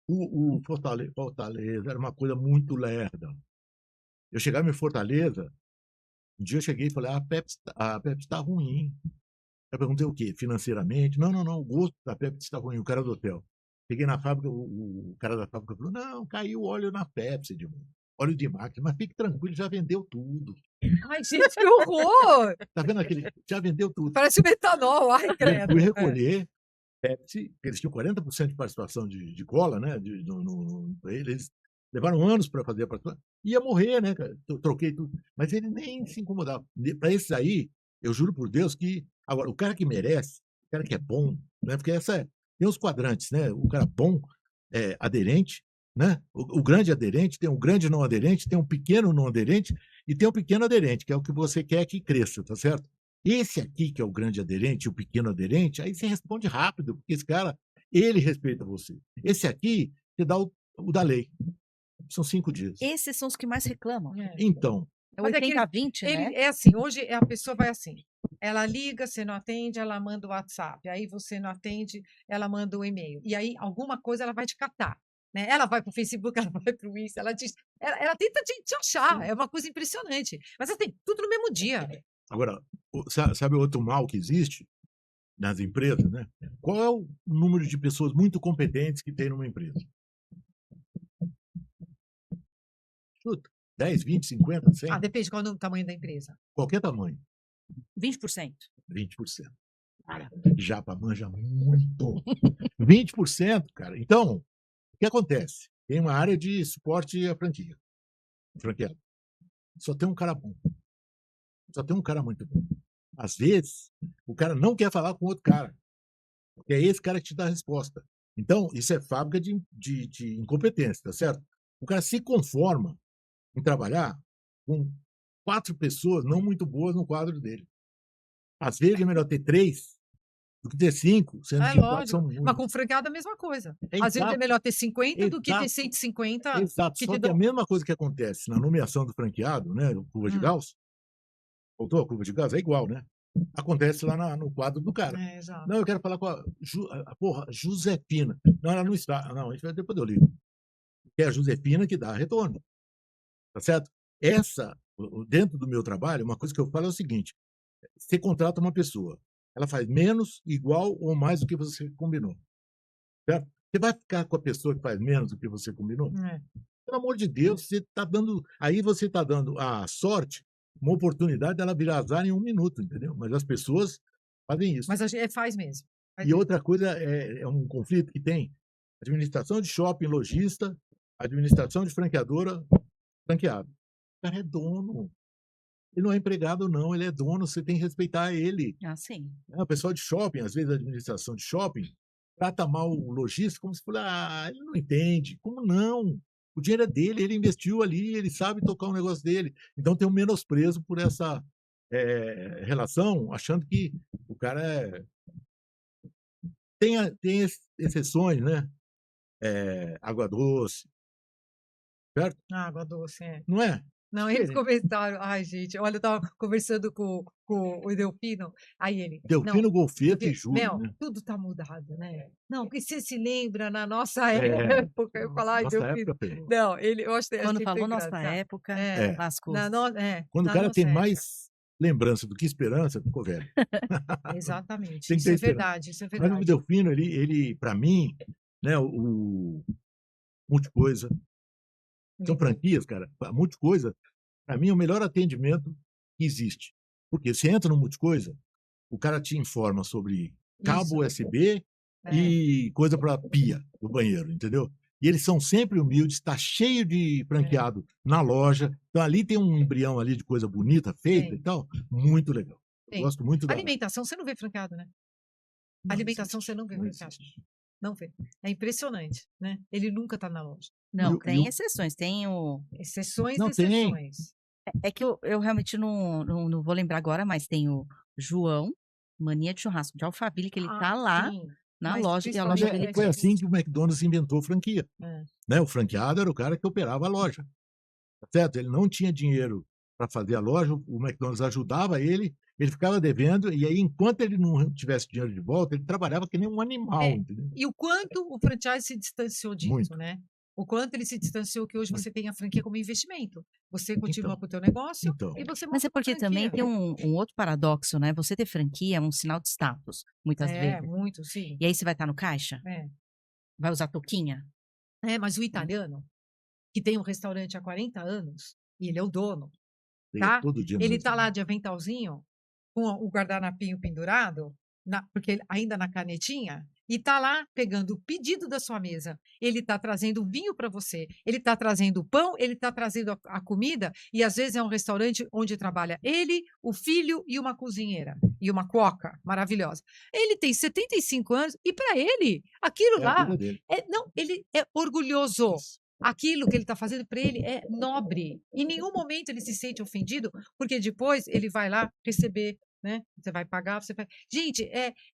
O Fortaleza era uma coisa muito lerda. Eu chegava em Fortaleza, um dia eu cheguei e falei, a Pepsi está ruim. Eu perguntei o quê? Financeiramente? Não, o gosto da Pepsi está ruim, o cara do hotel. Cheguei na fábrica, o cara da fábrica falou, não, caiu óleo na Pepsi, óleo de máquina, mas fique tranquilo, já vendeu tudo. Ai, gente, que horror! Tá vendo aquele? Já vendeu tudo. Parece o metanol, ai, Eu credo. fui recolher Pepsi, eles tinham 40% de participação de cola, né? Eles levaram anos para fazer a participação. Ia morrer, né, cara? Troquei tudo. Mas ele nem se incomodava. Para esses aí, eu juro por Deus que. Agora, o cara que merece, o cara que é bom, né? Porque tem os quadrantes, né? O cara bom, aderente, né? O grande aderente, tem um grande não aderente, tem um pequeno não aderente e tem um pequeno aderente, que é o que você quer que cresça, tá certo? Esse aqui, que é o grande aderente, o pequeno aderente, aí você responde rápido, porque esse cara, ele respeita você. Esse aqui, você dá o da lei. São 5 dias. Esses são os que mais reclamam. Então. É Mas 80-20, né? É assim, hoje a pessoa vai assim. Ela liga, você não atende, ela manda o WhatsApp. Aí você não atende, ela manda o e-mail. E aí, alguma coisa ela vai te catar. Né? Ela vai para o Facebook, ela vai para o Insta, ela tenta te achar. É uma coisa impressionante. Mas assim, tudo no mesmo dia. Agora, sabe outro mal que existe nas empresas, né? Qual é o número de pessoas muito competentes que tem numa empresa? Chuta. 10, 20, 50, 100? Depende de qual é o tamanho da empresa. Qualquer tamanho. 20%. 20%. Cara, Japa manja muito. 20%, cara. Então, o que acontece? Tem uma área de suporte à franquia. Franqueado. Só tem um cara bom. Só tem um cara muito bom. Às vezes, o cara não quer falar com outro cara. Porque é esse cara que te dá a resposta. Então, isso é fábrica de incompetência, tá certo? O cara se conforma em trabalhar com 4 pessoas não muito boas no quadro dele. Às vezes é melhor ter 3 do que ter 5, sendo É que 4 lógico. são Mas muitos. com franqueada a mesma coisa. É Às vezes é exato, melhor ter 50 do que ter exato, 150 exato. que Só te que a dão. mesma coisa que acontece na nomeação do franqueado, né, curva de Hum, Gauss, voltou a curva de Gauss? É igual, né? Acontece lá no quadro do cara. exato. Não, eu quero falar com porra, Josefina. Não, ela não está. Não, a gente vai depois eu ligo. É a Josefina que dá retorno. Tá certo? Dentro do meu trabalho, uma coisa que eu falo é o seguinte: você contrata uma pessoa, ela faz menos, igual ou mais do que você combinou. Certo? Você vai ficar com a pessoa que faz menos do que você combinou? É. Pelo amor de Deus, você está dando. Aí você está dando a sorte, uma oportunidade dela virar azar em 1 minuto, entendeu? Mas as pessoas fazem isso. Mas a gente faz mesmo. Faz E mesmo. outra coisa é um conflito que tem: administração de shopping, lojista, administração de franqueadora, franqueado. O cara é dono. Ele não é empregado, não, ele é dono, você tem que respeitar ele. Ah, sim. O pessoal de shopping, às vezes a administração de shopping, trata mal o lojista como se fosse, ele não entende. Como não? O dinheiro é dele, ele investiu ali, ele sabe tocar o negócio dele. Então tem um menosprezo por essa relação, achando que o cara tem exceções, né? Água doce, certo? Água doce, é. Não é? Não, eles Diferente. comentaram. Ai, gente, olha, eu estava conversando com o Delfino. Aí ele. Não, Delfino, Golfeto e Delfino, Júlio, Mel, né? tudo tá mudado, né? Não, porque você se lembra na nossa É, época. Eu falar, ai, nossa Delfino. época, Pê. Não, eu Quando achei falou tão nossa engraçado. época, É, lascou. Quando o na cara nossa tem época. mais lembrança do que esperança, ficou velho. Exatamente. Tem que Isso ter é esperança. verdade, isso é Mas o verdade. Delfino, ele para mim, né, o Multicoisa, são franquias, cara. A Multicoisa, para mim, é o melhor atendimento que existe. Porque você entra no Multicoisa, o cara te informa sobre cabo Isso. USB É. e coisa para pia do banheiro, entendeu? E eles são sempre humildes, está cheio de franqueado na loja. Então ali tem um embrião ali de coisa bonita, feita Tem. e tal. Muito legal. Eu Tem. gosto muito da. Alimentação, você não vê franqueado, né? Não Alimentação, existe, você não vê não franqueado. existe. Não vê. É impressionante, né? Ele nunca tá na loja. Não, E tem o- exceções. Tem o. Exceções, Não, tem. exceções. É que eu realmente não vou lembrar agora, mas tem o João, Mania de Churrasco de Alphaville, que ele tá lá Sim. na Mas loja e a Mas loja principalmente dele foi cresce. assim que o McDonald's inventou franquia. É. Né? O franqueado era o cara que operava a loja. Tá certo? Ele não tinha dinheiro para fazer a loja, o McDonald's ajudava ele ficava devendo, e aí, enquanto ele não tivesse dinheiro de volta, ele trabalhava que nem um animal, É. entendeu? E o quanto o franchise se distanciou disso, Muito. né? O quanto ele se distanciou que hoje você tem a franquia como investimento. Você continua Então, com o teu negócio então. e você Mas monta é uma porque também franquia. tem um outro paradoxo, né? Você ter franquia é um sinal de status, muitas É, vezes. muito, sim. E aí você vai estar no caixa? É. Vai usar touquinha? Mas o italiano, que tem um restaurante há 40 anos, e ele é o dono, Tem tá? todo dia no Ele tá lá restaurante. de aventalzinho, com o guardanapinho pendurado, porque ainda na canetinha, e tá lá pegando o pedido da sua mesa. Ele tá trazendo vinho para você, ele tá trazendo o pão, ele tá trazendo a comida, e às vezes é um restaurante onde trabalha ele, o filho e uma cozinheira, e uma coca maravilhosa. Ele tem 75 anos, e para ele, aquilo É a lá, vida dele. ele é orgulhoso. Isso. Aquilo que ele está fazendo para ele é nobre. Em nenhum momento ele se sente ofendido, porque depois ele vai lá receber, né? Você vai pagar, você vai. Gente,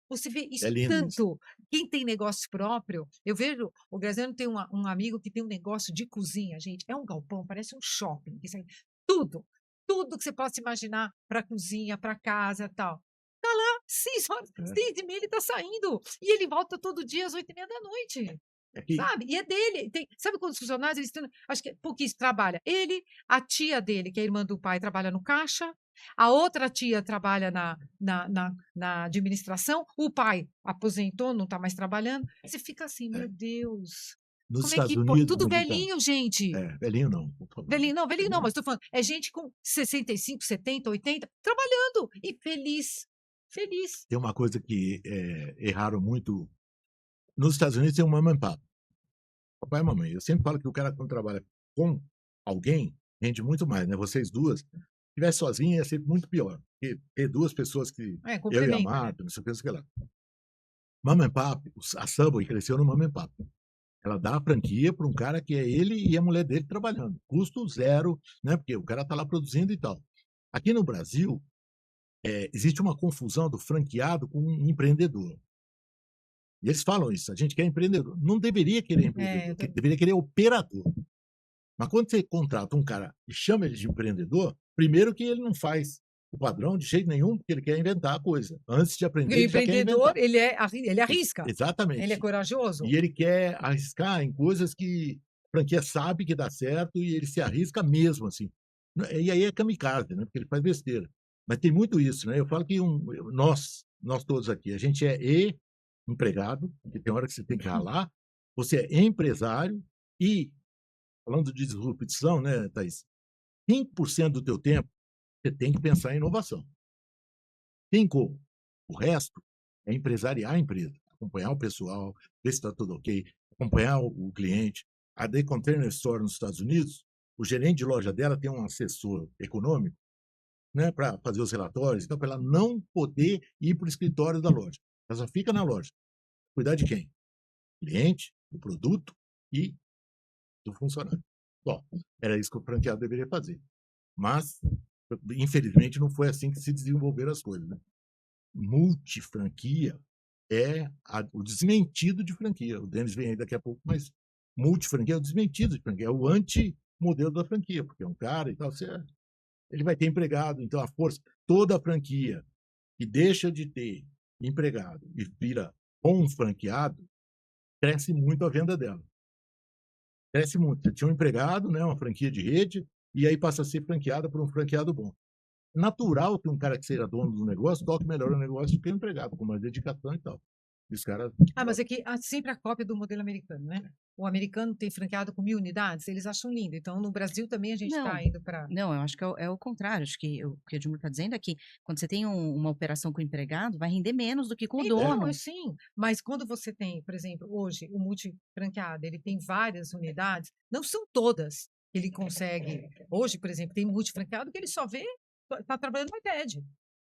você vê isso É lindo isso. tanto. Quem tem negócio próprio, eu vejo, o Graziano tem um amigo que tem um negócio de cozinha, gente. É um galpão, parece um shopping. Tudo, tudo que você possa imaginar para cozinha, para casa tal. Tá lá, 6 horas, 6h30 ele tá saindo. E ele volta todo dia às 8h30 da noite. É que Sabe? E é dele. Sabe quantos funcionários eles têm? Acho que pouquíssimo trabalha. Ele, a tia dele, que é a irmã do pai, trabalha no caixa. A outra tia trabalha na administração. O pai aposentou, não está mais trabalhando. Você fica assim, meu Deus. nos Como é Estados que pode? Unidos, Tudo onde tá- velhinho, gente. velhinho não, por favor. Velhinho não, mas estou falando. É gente com 65, 70, 80, trabalhando e feliz. Feliz. Tem uma coisa que erraram muito. Nos Estados Unidos tem um mama and pop. Papai e mamãe. Eu sempre falo que o cara, quando trabalha com alguém, rende muito mais, né? Vocês duas, se estivesse sozinha, ia ser muito pior. Porque ter duas pessoas que eu e a Complementa, né? Marta, não sei o que, não sei o que lá. Mama and pop, a Subway cresceu no mama and pop. Ela dá a franquia para um cara que é ele e a mulher dele trabalhando. Custo zero, né? Porque o cara tá lá produzindo e tal. Aqui no Brasil, existe uma confusão do franqueado com um empreendedor. E eles falam isso, a gente quer empreendedor. Não deveria querer empreendedor, deveria querer operador. Mas quando você contrata um cara e chama ele de empreendedor, primeiro que ele não faz o padrão de jeito nenhum, porque ele quer inventar a coisa. Antes de aprender, O ele já quer empreendedor, inventar. ele arrisca. Exatamente. Ele é corajoso. E ele quer arriscar em coisas que a franquia sabe que dá certo e ele se arrisca mesmo, assim. E aí é kamikaze, né? Porque ele faz besteira. Mas tem muito isso, né? Eu falo que nós todos aqui, a gente é empregado, porque tem hora que você tem que ralar, você é empresário e, falando de disrupção, né, Thaís? 5% do teu tempo você tem que pensar em inovação. Tem como. O resto é empresariar a empresa, acompanhar o pessoal, ver se está tudo ok, acompanhar o cliente. A The Container Store nos Estados Unidos, o gerente de loja dela tem um assessor econômico, né, para fazer os relatórios, então, para ela não poder ir para o escritório da loja. Ela só fica na loja. Cuidar de quem? Cliente, do produto e do funcionário. Bom, era isso que o franqueado deveria fazer. Mas, infelizmente, não foi assim que se desenvolveram as coisas, né? Multifranquia é o desmentido de franquia. O Denis vem aí daqui a pouco, mas multifranquia é o desmentido de franquia, é o anti-modelo da franquia, porque é um cara e tal, ele vai ter empregado, então a força, toda a franquia que deixa de ter empregado e vira bom franqueado, cresce muito a venda dela. Cresce muito. Você tinha um empregado, né, uma franquia de rede, e aí passa a ser franqueada por um franqueado bom. Natural que um cara que seja dono do negócio toque melhor o negócio do que o empregado, com mais dedicação e tal. E os caras... mas é que sempre a cópia do modelo americano, né? O americano tem franqueado com 1.000 unidades, eles acham lindo. Então, no Brasil também a gente está indo para... Não, eu acho que é o contrário. Acho que o que a Dilma está dizendo é que quando você tem uma operação com o empregado, vai render menos do que com o dono. Sim, mas quando você tem, por exemplo, hoje, o multifranqueado, ele tem várias unidades, não são todas que ele consegue. Hoje, por exemplo, tem multifranqueado que ele só vê, está trabalhando no iPad,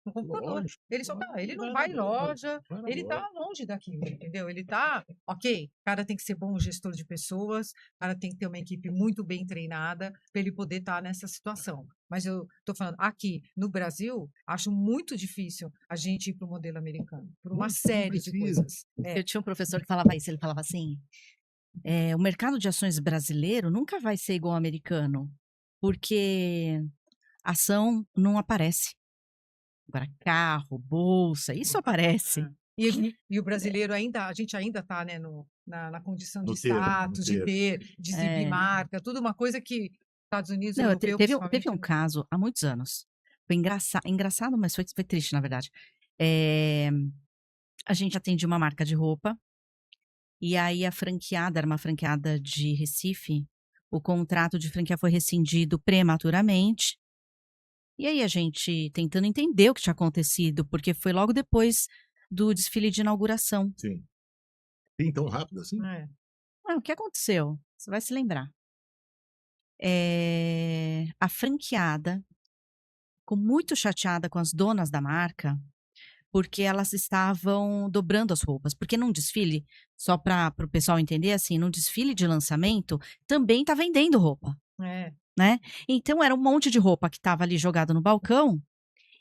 no computador. Lógico, Ele só tá, ele não vai em loja, ele tá longe daquilo, entendeu? Ele tá, ok, o cara tem que ser bom gestor de pessoas, o cara tem que ter uma equipe muito bem treinada para ele poder estar nessa situação. Mas eu tô falando, aqui no Brasil, acho muito difícil a gente ir para o modelo americano, por uma série de coisas. Eu tinha um professor que falava isso, ele falava assim, o mercado de ações brasileiro nunca vai ser igual ao americano, porque ação não aparece. Agora, carro, bolsa, isso aparece. E o brasileiro ainda, a gente ainda está, né, na condição de status, de exibir marca, tudo uma coisa que Estados Unidos não, europeu, teve um caso há muitos anos. Foi engraçado, mas foi triste, na verdade. A gente atendia uma marca de roupa, e aí a franqueada, era uma franqueada de Recife, o contrato de franquia foi rescindido prematuramente. E aí a gente tentando entender o que tinha acontecido, porque foi logo depois do desfile de inauguração. Sim. Sim, tão rápido assim? O que aconteceu? Você vai se lembrar. A franqueada ficou muito chateada com as donas da marca, porque elas estavam dobrando as roupas. Porque num desfile, só para o pessoal entender, assim, num desfile de lançamento, também tá vendendo roupa. Né? Então era um monte de roupa que estava ali jogado no balcão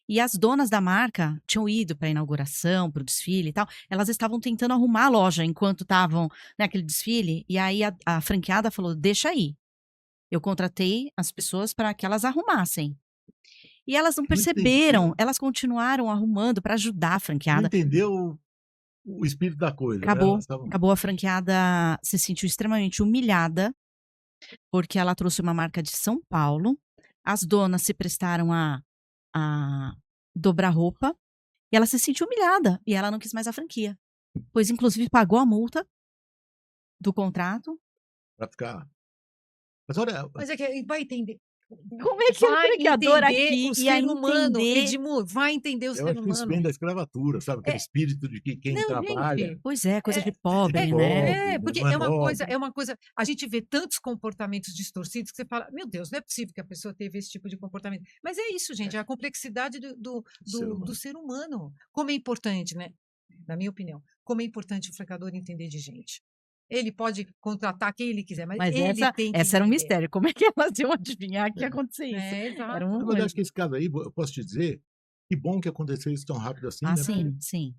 e as donas da marca tinham ido para a inauguração, para o desfile e tal. Elas estavam tentando arrumar a loja enquanto estavam naquele desfile e aí a franqueada falou: deixa aí. Eu contratei as pessoas para que elas arrumassem. E elas não perceberam, elas continuaram arrumando para ajudar a franqueada. Não entendeu o espírito da coisa. Acabou a franqueada, se sentiu extremamente humilhada, porque ela trouxe uma marca de São Paulo, as donas se prestaram a dobrar roupa, e ela se sentiu humilhada, e ela não quis mais a franquia. Pois, inclusive, pagou a multa do contrato. Para ficar... Mas olha... Mas é que vai entender... Como é que o franqueador aqui ia entender... Edmundo, vai entender o ser humano. Eu acho que isso vem da escravatura, sabe? Aquele espírito de que quem trabalha... Gente, pois é, coisa de pobre, né? Porque é uma coisa... A gente vê tantos comportamentos distorcidos que você fala, meu Deus, não é possível que a pessoa teve esse tipo de comportamento. Mas é isso, gente, é a complexidade do ser humano. Como é importante, né? Na minha opinião, como é importante o franqueador entender de gente. ele pode contratar quem ele quiser, mas Mas ele tem que essa era um entender. mistério. Como é que elas iam adivinhar que ia acontecer isso? Exato. Era Na verdade, que esse caso aí, eu posso te dizer, que bom que aconteceu isso tão rápido assim, Ah, né? Porque sim.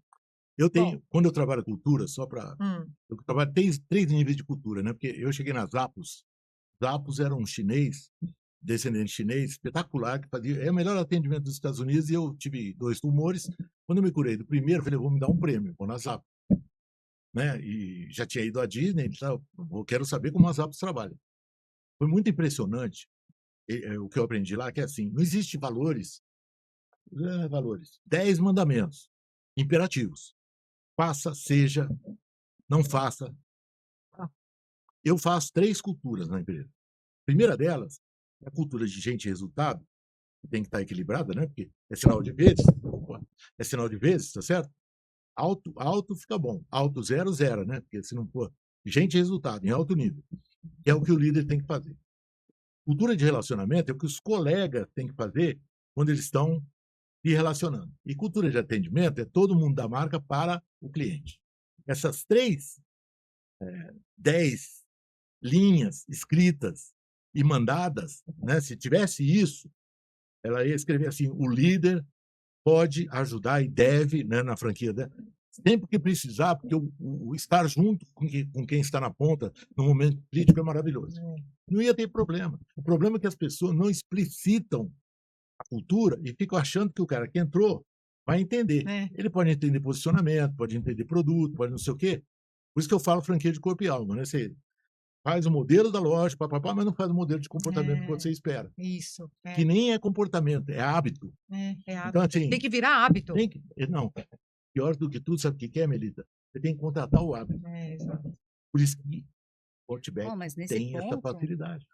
eu tenho, quando eu trabalho cultura, Hum, eu trabalho três níveis de cultura, né? Porque eu cheguei na Zappos. Zappos era um chinês, descendente chinês, espetacular, que fazia o melhor atendimento dos Estados Unidos, e eu tive 2 tumores. Quando eu me curei do primeiro, eu falei, vou me dar um prêmio, vou na Zappos, né? E já tinha ido à Disney, então, eu quero saber como a Zappos trabalha. Foi muito impressionante o que eu aprendi lá, que é assim, não existe valores, 10 mandamentos imperativos. Faça, seja, não faça. Eu faço 3 culturas na empresa. A primeira delas é a cultura de gente e resultado, que tem que estar equilibrada, né? Porque é sinal de vezes, é sinal de vezes, tá certo? Alto fica bom, alto zero, zero, né? Porque se não for gente e resultado, em alto nível, que é o que o líder tem que fazer. Cultura de relacionamento é o que os colegas têm que fazer quando eles estão se relacionando. E cultura de atendimento é todo mundo da marca para o cliente. Essas 10 linhas escritas e mandadas, né? Se tivesse isso, ela ia escrever assim: o líder pode ajudar e deve, né, na franquia dela, sempre que precisar, porque o estar junto com quem está na ponta no momento crítico é maravilhoso. Não ia ter problema. O problema é que as pessoas não explicitam a cultura e ficam achando que o cara que entrou vai entender. Ele pode entender posicionamento, pode entender produto, pode não sei o quê. Por isso que eu falo franquia de corpo e alma, né? Você faz o modelo da loja, papapá, mas não faz o modelo de comportamento que você espera. Isso. Que nem é comportamento, é hábito. É hábito. Então, assim, tem que virar hábito. Não, pior do que tudo, sabe o que é, Melita? Você tem que contratar o hábito. Exato. Por isso que o Outback mas nesse tem essa ponto, facilidade.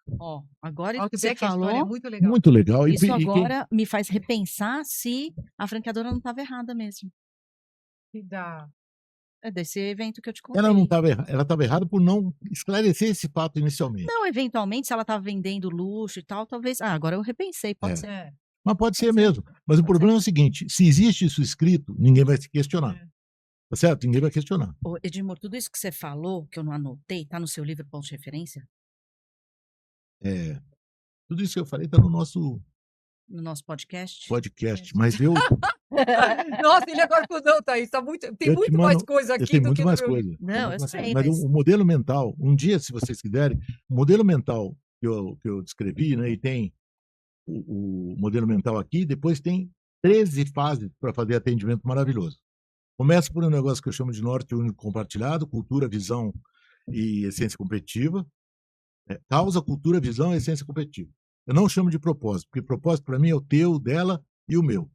agora isso que você Outback, a história é falou, muito legal. Muito legal. isso agora me faz repensar se a franqueadora não estava errada mesmo. Que dá. É desse evento que eu te contei. Ela não estava errada, ela estava errada por não esclarecer esse fato inicialmente. Não, eventualmente, se ela estava vendendo luxo e tal, talvez. Ah, agora eu repensei, pode ser. Mas pode ser mesmo. Mas o problema é o seguinte: se existe isso escrito, ninguém vai se questionar. Tá certo? Ninguém vai questionar. Ô, Edmur, tudo isso que você falou, que eu não anotei, tá no seu livro ponto de referência? Tudo isso que eu falei está no nosso podcast. Mas eu. Nossa, ele agora falou, não, Thaís, tem muito mais coisa aqui tem do muito que mais no meu coisa. livro. Não, eu sei, Mas o modelo mental, um dia, se vocês quiserem, o modelo mental que eu descrevi, né, e tem o modelo mental aqui, depois tem 13 fases para fazer atendimento maravilhoso. Começa por um negócio que eu chamo de norte único compartilhado, cultura, visão e essência competitiva. Causa, cultura, visão e essência competitiva. Eu não chamo de propósito, porque propósito para mim é o teu, o dela e o meu.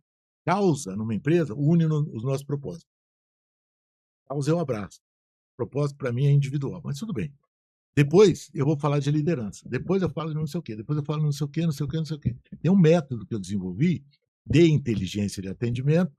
Causa, numa empresa, une os nossos propósitos. Causa é o abraço. Propósito para mim é individual, mas tudo bem. Depois eu vou falar de liderança. Depois eu falo de não sei o quê. Depois eu falo de não sei o quê, não sei o quê, não sei o quê. Tem um método que eu desenvolvi de inteligência de atendimento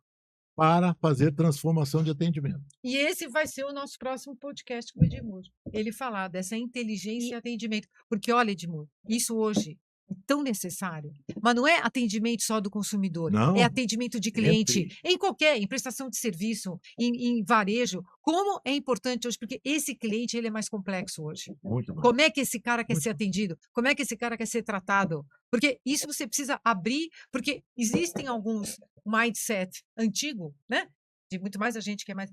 para fazer transformação de atendimento. E esse vai ser o nosso próximo podcast com o Edmur. Ele falar dessa inteligência e atendimento. Porque, olha, Edmur, isso hoje é tão necessário. Mas não é atendimento só do consumidor. Não. É atendimento de cliente em prestação de serviço, em varejo. Como é importante hoje, porque esse cliente ele é mais complexo hoje. Muito mais. Como é que esse cara quer ser atendido? Como é que esse cara quer ser tratado? Porque isso você precisa abrir, porque existem alguns mindset antigo, né? De muito mais a gente que é mais.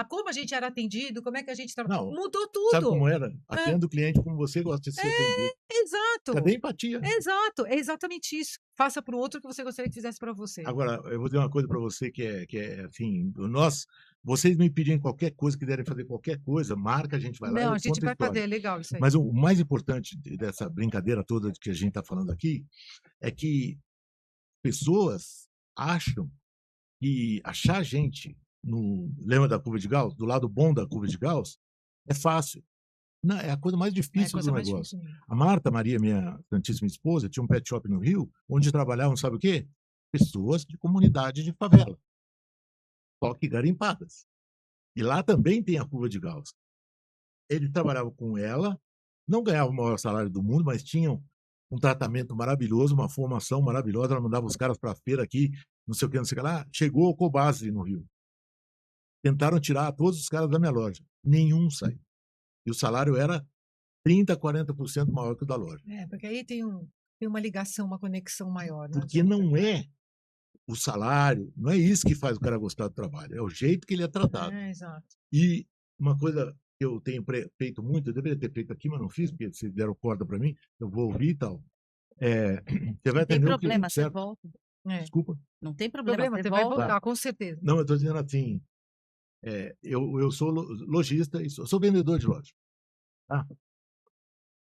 Como a gente era atendido, como é que a gente estava. Mudou tudo. Sabe como era? Atenda o cliente como você gosta de ser atendido. Exato. Cadê a empatia? Exato. É exatamente isso. Faça para o outro o que você gostaria que fizesse para você. Agora, eu vou dizer uma coisa para você que é assim: vocês me pedirem qualquer coisa, quiserem fazer qualquer coisa, marca, a gente vai lá. Não, a gente vai fazer, é legal isso aí. Mas o mais importante dessa brincadeira toda que a gente está falando aqui é que pessoas acham que achar gente lembra da curva de Gauss, do lado bom da curva de Gauss, é fácil. Não, é a coisa mais difícil do negócio. A Marta Maria, minha santíssima esposa, tinha um pet shop no Rio, onde trabalhavam, sabe o quê? Pessoas de comunidade de favela. Só que garimpadas. E lá também tem a curva de Gauss. Ele trabalhava com ela, não ganhava o maior salário do mundo, mas tinham um tratamento maravilhoso, uma formação maravilhosa. Ela mandava os caras para a feira aqui, não sei o que, não sei o que lá. Chegou o Cobase no Rio. Tentaram tirar todos os caras da minha loja. Nenhum saiu. E o salário era 30%, 40% maior que o da loja. Porque aí tem uma ligação, uma conexão maior. Não Porque adianta. não é o salário, não é isso que faz o cara gostar do trabalho, é o jeito que ele é tratado. Exato. E uma coisa que eu tenho feito muito, eu deveria ter feito aqui, mas não fiz, porque se deram corda para mim, eu vou ouvir e tal. Você vai Não tem atender o problema, cliente, você certo? volta. Desculpa. Não tem problema, Você você vai volta. voltar, com certeza. Não, eu estou dizendo assim, eu sou lojista e sou vendedor de loja. Tá? O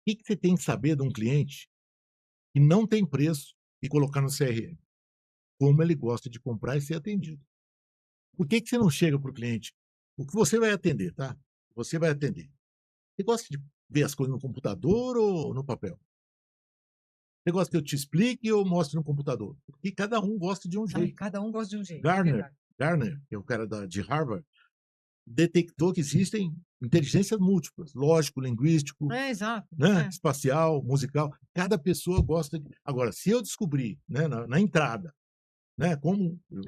que você tem que saber de um cliente que não tem preço e colocar no CRM? Como ele gosta de comprar e ser atendido. Por que você não chega para o cliente? O que você vai atender, tá? Você vai atender. Você gosta de ver as coisas no computador ou no papel? Você gosta que eu te explique ou mostre no computador? Porque cada um gosta de um jeito. Cada um gosta de um jeito. Gartner, que é o cara de Harvard, detectou que existem inteligências múltiplas, lógico, linguístico, Exato. né? Espacial, musical. Cada pessoa gosta de... Agora, se eu descobrir, né, na entrada, né,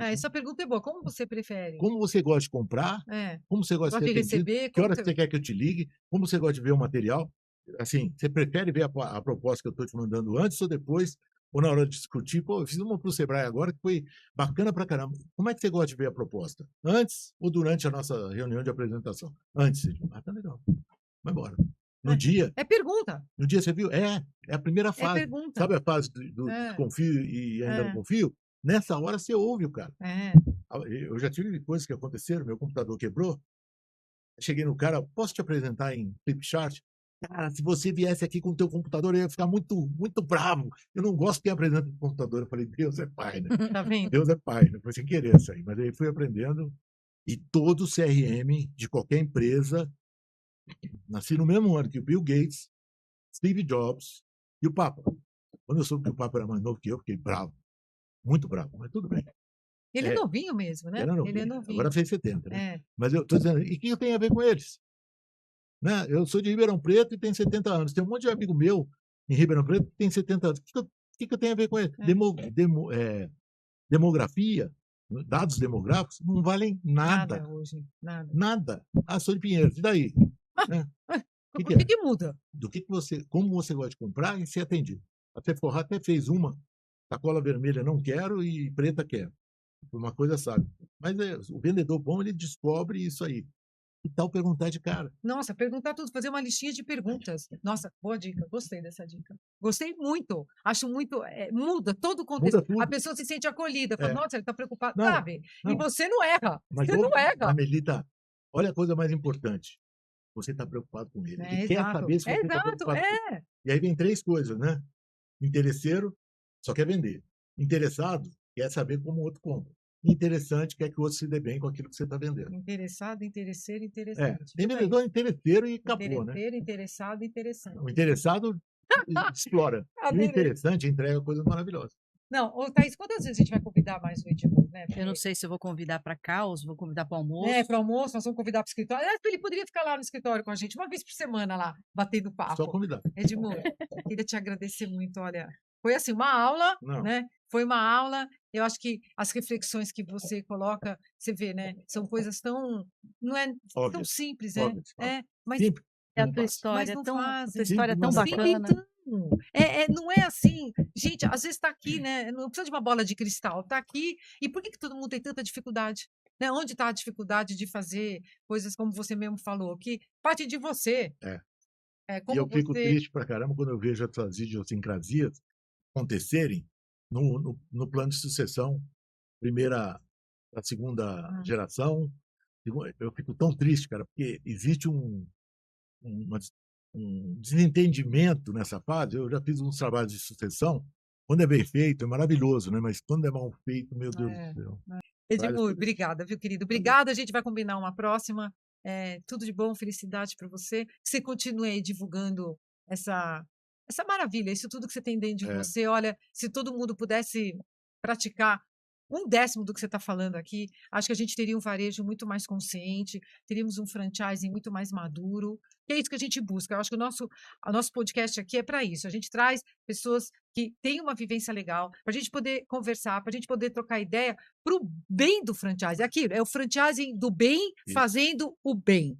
essa pergunta é boa. Como você prefere? como você gosta de comprar, como você gosta de ser atendido, receber, que horas você quer que eu te ligue, como você gosta de ver o material. Assim, você prefere ver a proposta que eu estou te mandando antes ou depois, ou na hora de discutir? Pô, eu fiz uma para o Sebrae agora que foi bacana pra caramba. Como é que você gosta de ver a proposta? Antes ou durante a nossa reunião de apresentação? Antes. Tá legal. Vai embora. No dia... É pergunta. No dia você viu? É a primeira fase. É pergunta. Sabe a fase do desconfio e ainda não confio? Nessa hora você ouve o cara. Eu já tive coisas que aconteceram, meu computador quebrou. Cheguei no cara, posso te apresentar em Flipchart? Cara, se você viesse aqui com o teu computador, eu ia ficar muito, muito bravo. Eu não gosto que apresenta o computador. Eu falei, Deus é pai, né? Tá vendo? Deus é pai. Não foi sem querer isso aí. Mas aí fui aprendendo. E todo o CRM de qualquer empresa, nasci no mesmo ano que o Bill Gates, Steve Jobs e o Papa. Quando eu soube que o Papa era mais novo que eu, fiquei bravo. Muito bravo, mas tudo bem. Ele é novinho mesmo, né? Era novinho. Ele é novinho. Agora fez 70, né? Mas eu estou dizendo, e o que eu tenho a ver com eles? Né? Eu sou de Ribeirão Preto e tenho 70 anos. Tem um monte de amigo meu em Ribeirão Preto que tem 70 anos. O que eu tenho a ver com eles? Demografia, dados demográficos, não valem nada. Nada hoje. Nada. Ah, sou de Pinheiros. E daí? O que muda? Como você gosta de comprar e ser atendido. A Sephora até fez uma, sacola vermelha não quero e preta quero. Uma coisa sabe. Mas o vendedor bom, ele descobre isso aí. E tal perguntar de cara. Nossa, perguntar tudo, fazer uma listinha de perguntas. Nossa, boa dica, gostei dessa dica. Gostei muito, acho muito, muda todo o contexto. A pessoa se sente acolhida, fala, nossa, ele está preocupado, sabe? Não. E você não erra, você não erra. Melita, olha a coisa mais importante. Você está preocupado com ele. Ele quer saber se você está preocupado com ele. E aí vem 3 coisas, né? Interesseiro, só quer vender. Interessado, quer saber como o outro compra. Interessante, quer que o outro se dê bem com aquilo que você está vendendo. Interessado, interesseiro, interessante. Tem vendedor interesseiro e acabou, né? Interessado, interessante. O interessado explora. E o interessante entrega coisas maravilhosas. Não, Thaís, quantas vezes a gente vai convidar mais o Edmundo, né? Eu não sei se eu vou convidar para cá ou se vou convidar para o almoço. Para o almoço, nós vamos convidar para o escritório. Ele poderia ficar lá no escritório com a gente uma vez por semana lá, batendo papo. Só convidar. Edmundo, queria te agradecer muito, olha. Foi assim, uma aula, né? Foi uma aula. Eu acho que as reflexões que você coloca, você vê, né? São coisas tão... Não é tão simples, né? Mas simples. A tua história é tão bacana. Não é assim. Gente, às vezes está aqui, né? Não precisa de uma bola de cristal. Está aqui. E por que todo mundo tem tanta dificuldade? Né? Onde está a dificuldade de fazer coisas como você mesmo falou? Que parte de você. E eu fico triste pra caramba quando eu vejo essas idiosincrasias acontecerem no plano de sucessão, primeira a segunda geração. Eu fico tão triste, cara, porque existe um desentendimento nessa fase. Eu já fiz uns trabalhos de sucessão. Quando é bem feito, é maravilhoso, né? Mas quando é mal feito, meu Deus do céu. Edmundo, obrigada, viu, querido? Obrigada, a gente vai combinar uma próxima. Tudo de bom, felicidade para você. Que você continue aí divulgando essa maravilha, isso tudo que você tem dentro de você. Olha, se todo mundo pudesse praticar 1/10 do que você está falando aqui, acho que a gente teria um varejo muito mais consciente, teríamos um franchising muito mais maduro, que é isso que a gente busca. Eu acho que o nosso podcast aqui é para isso. A gente traz pessoas que têm uma vivência legal, para a gente poder conversar, para a gente poder trocar ideia para o bem do franchising. Aquilo, é o franchising do bem fazendo o bem.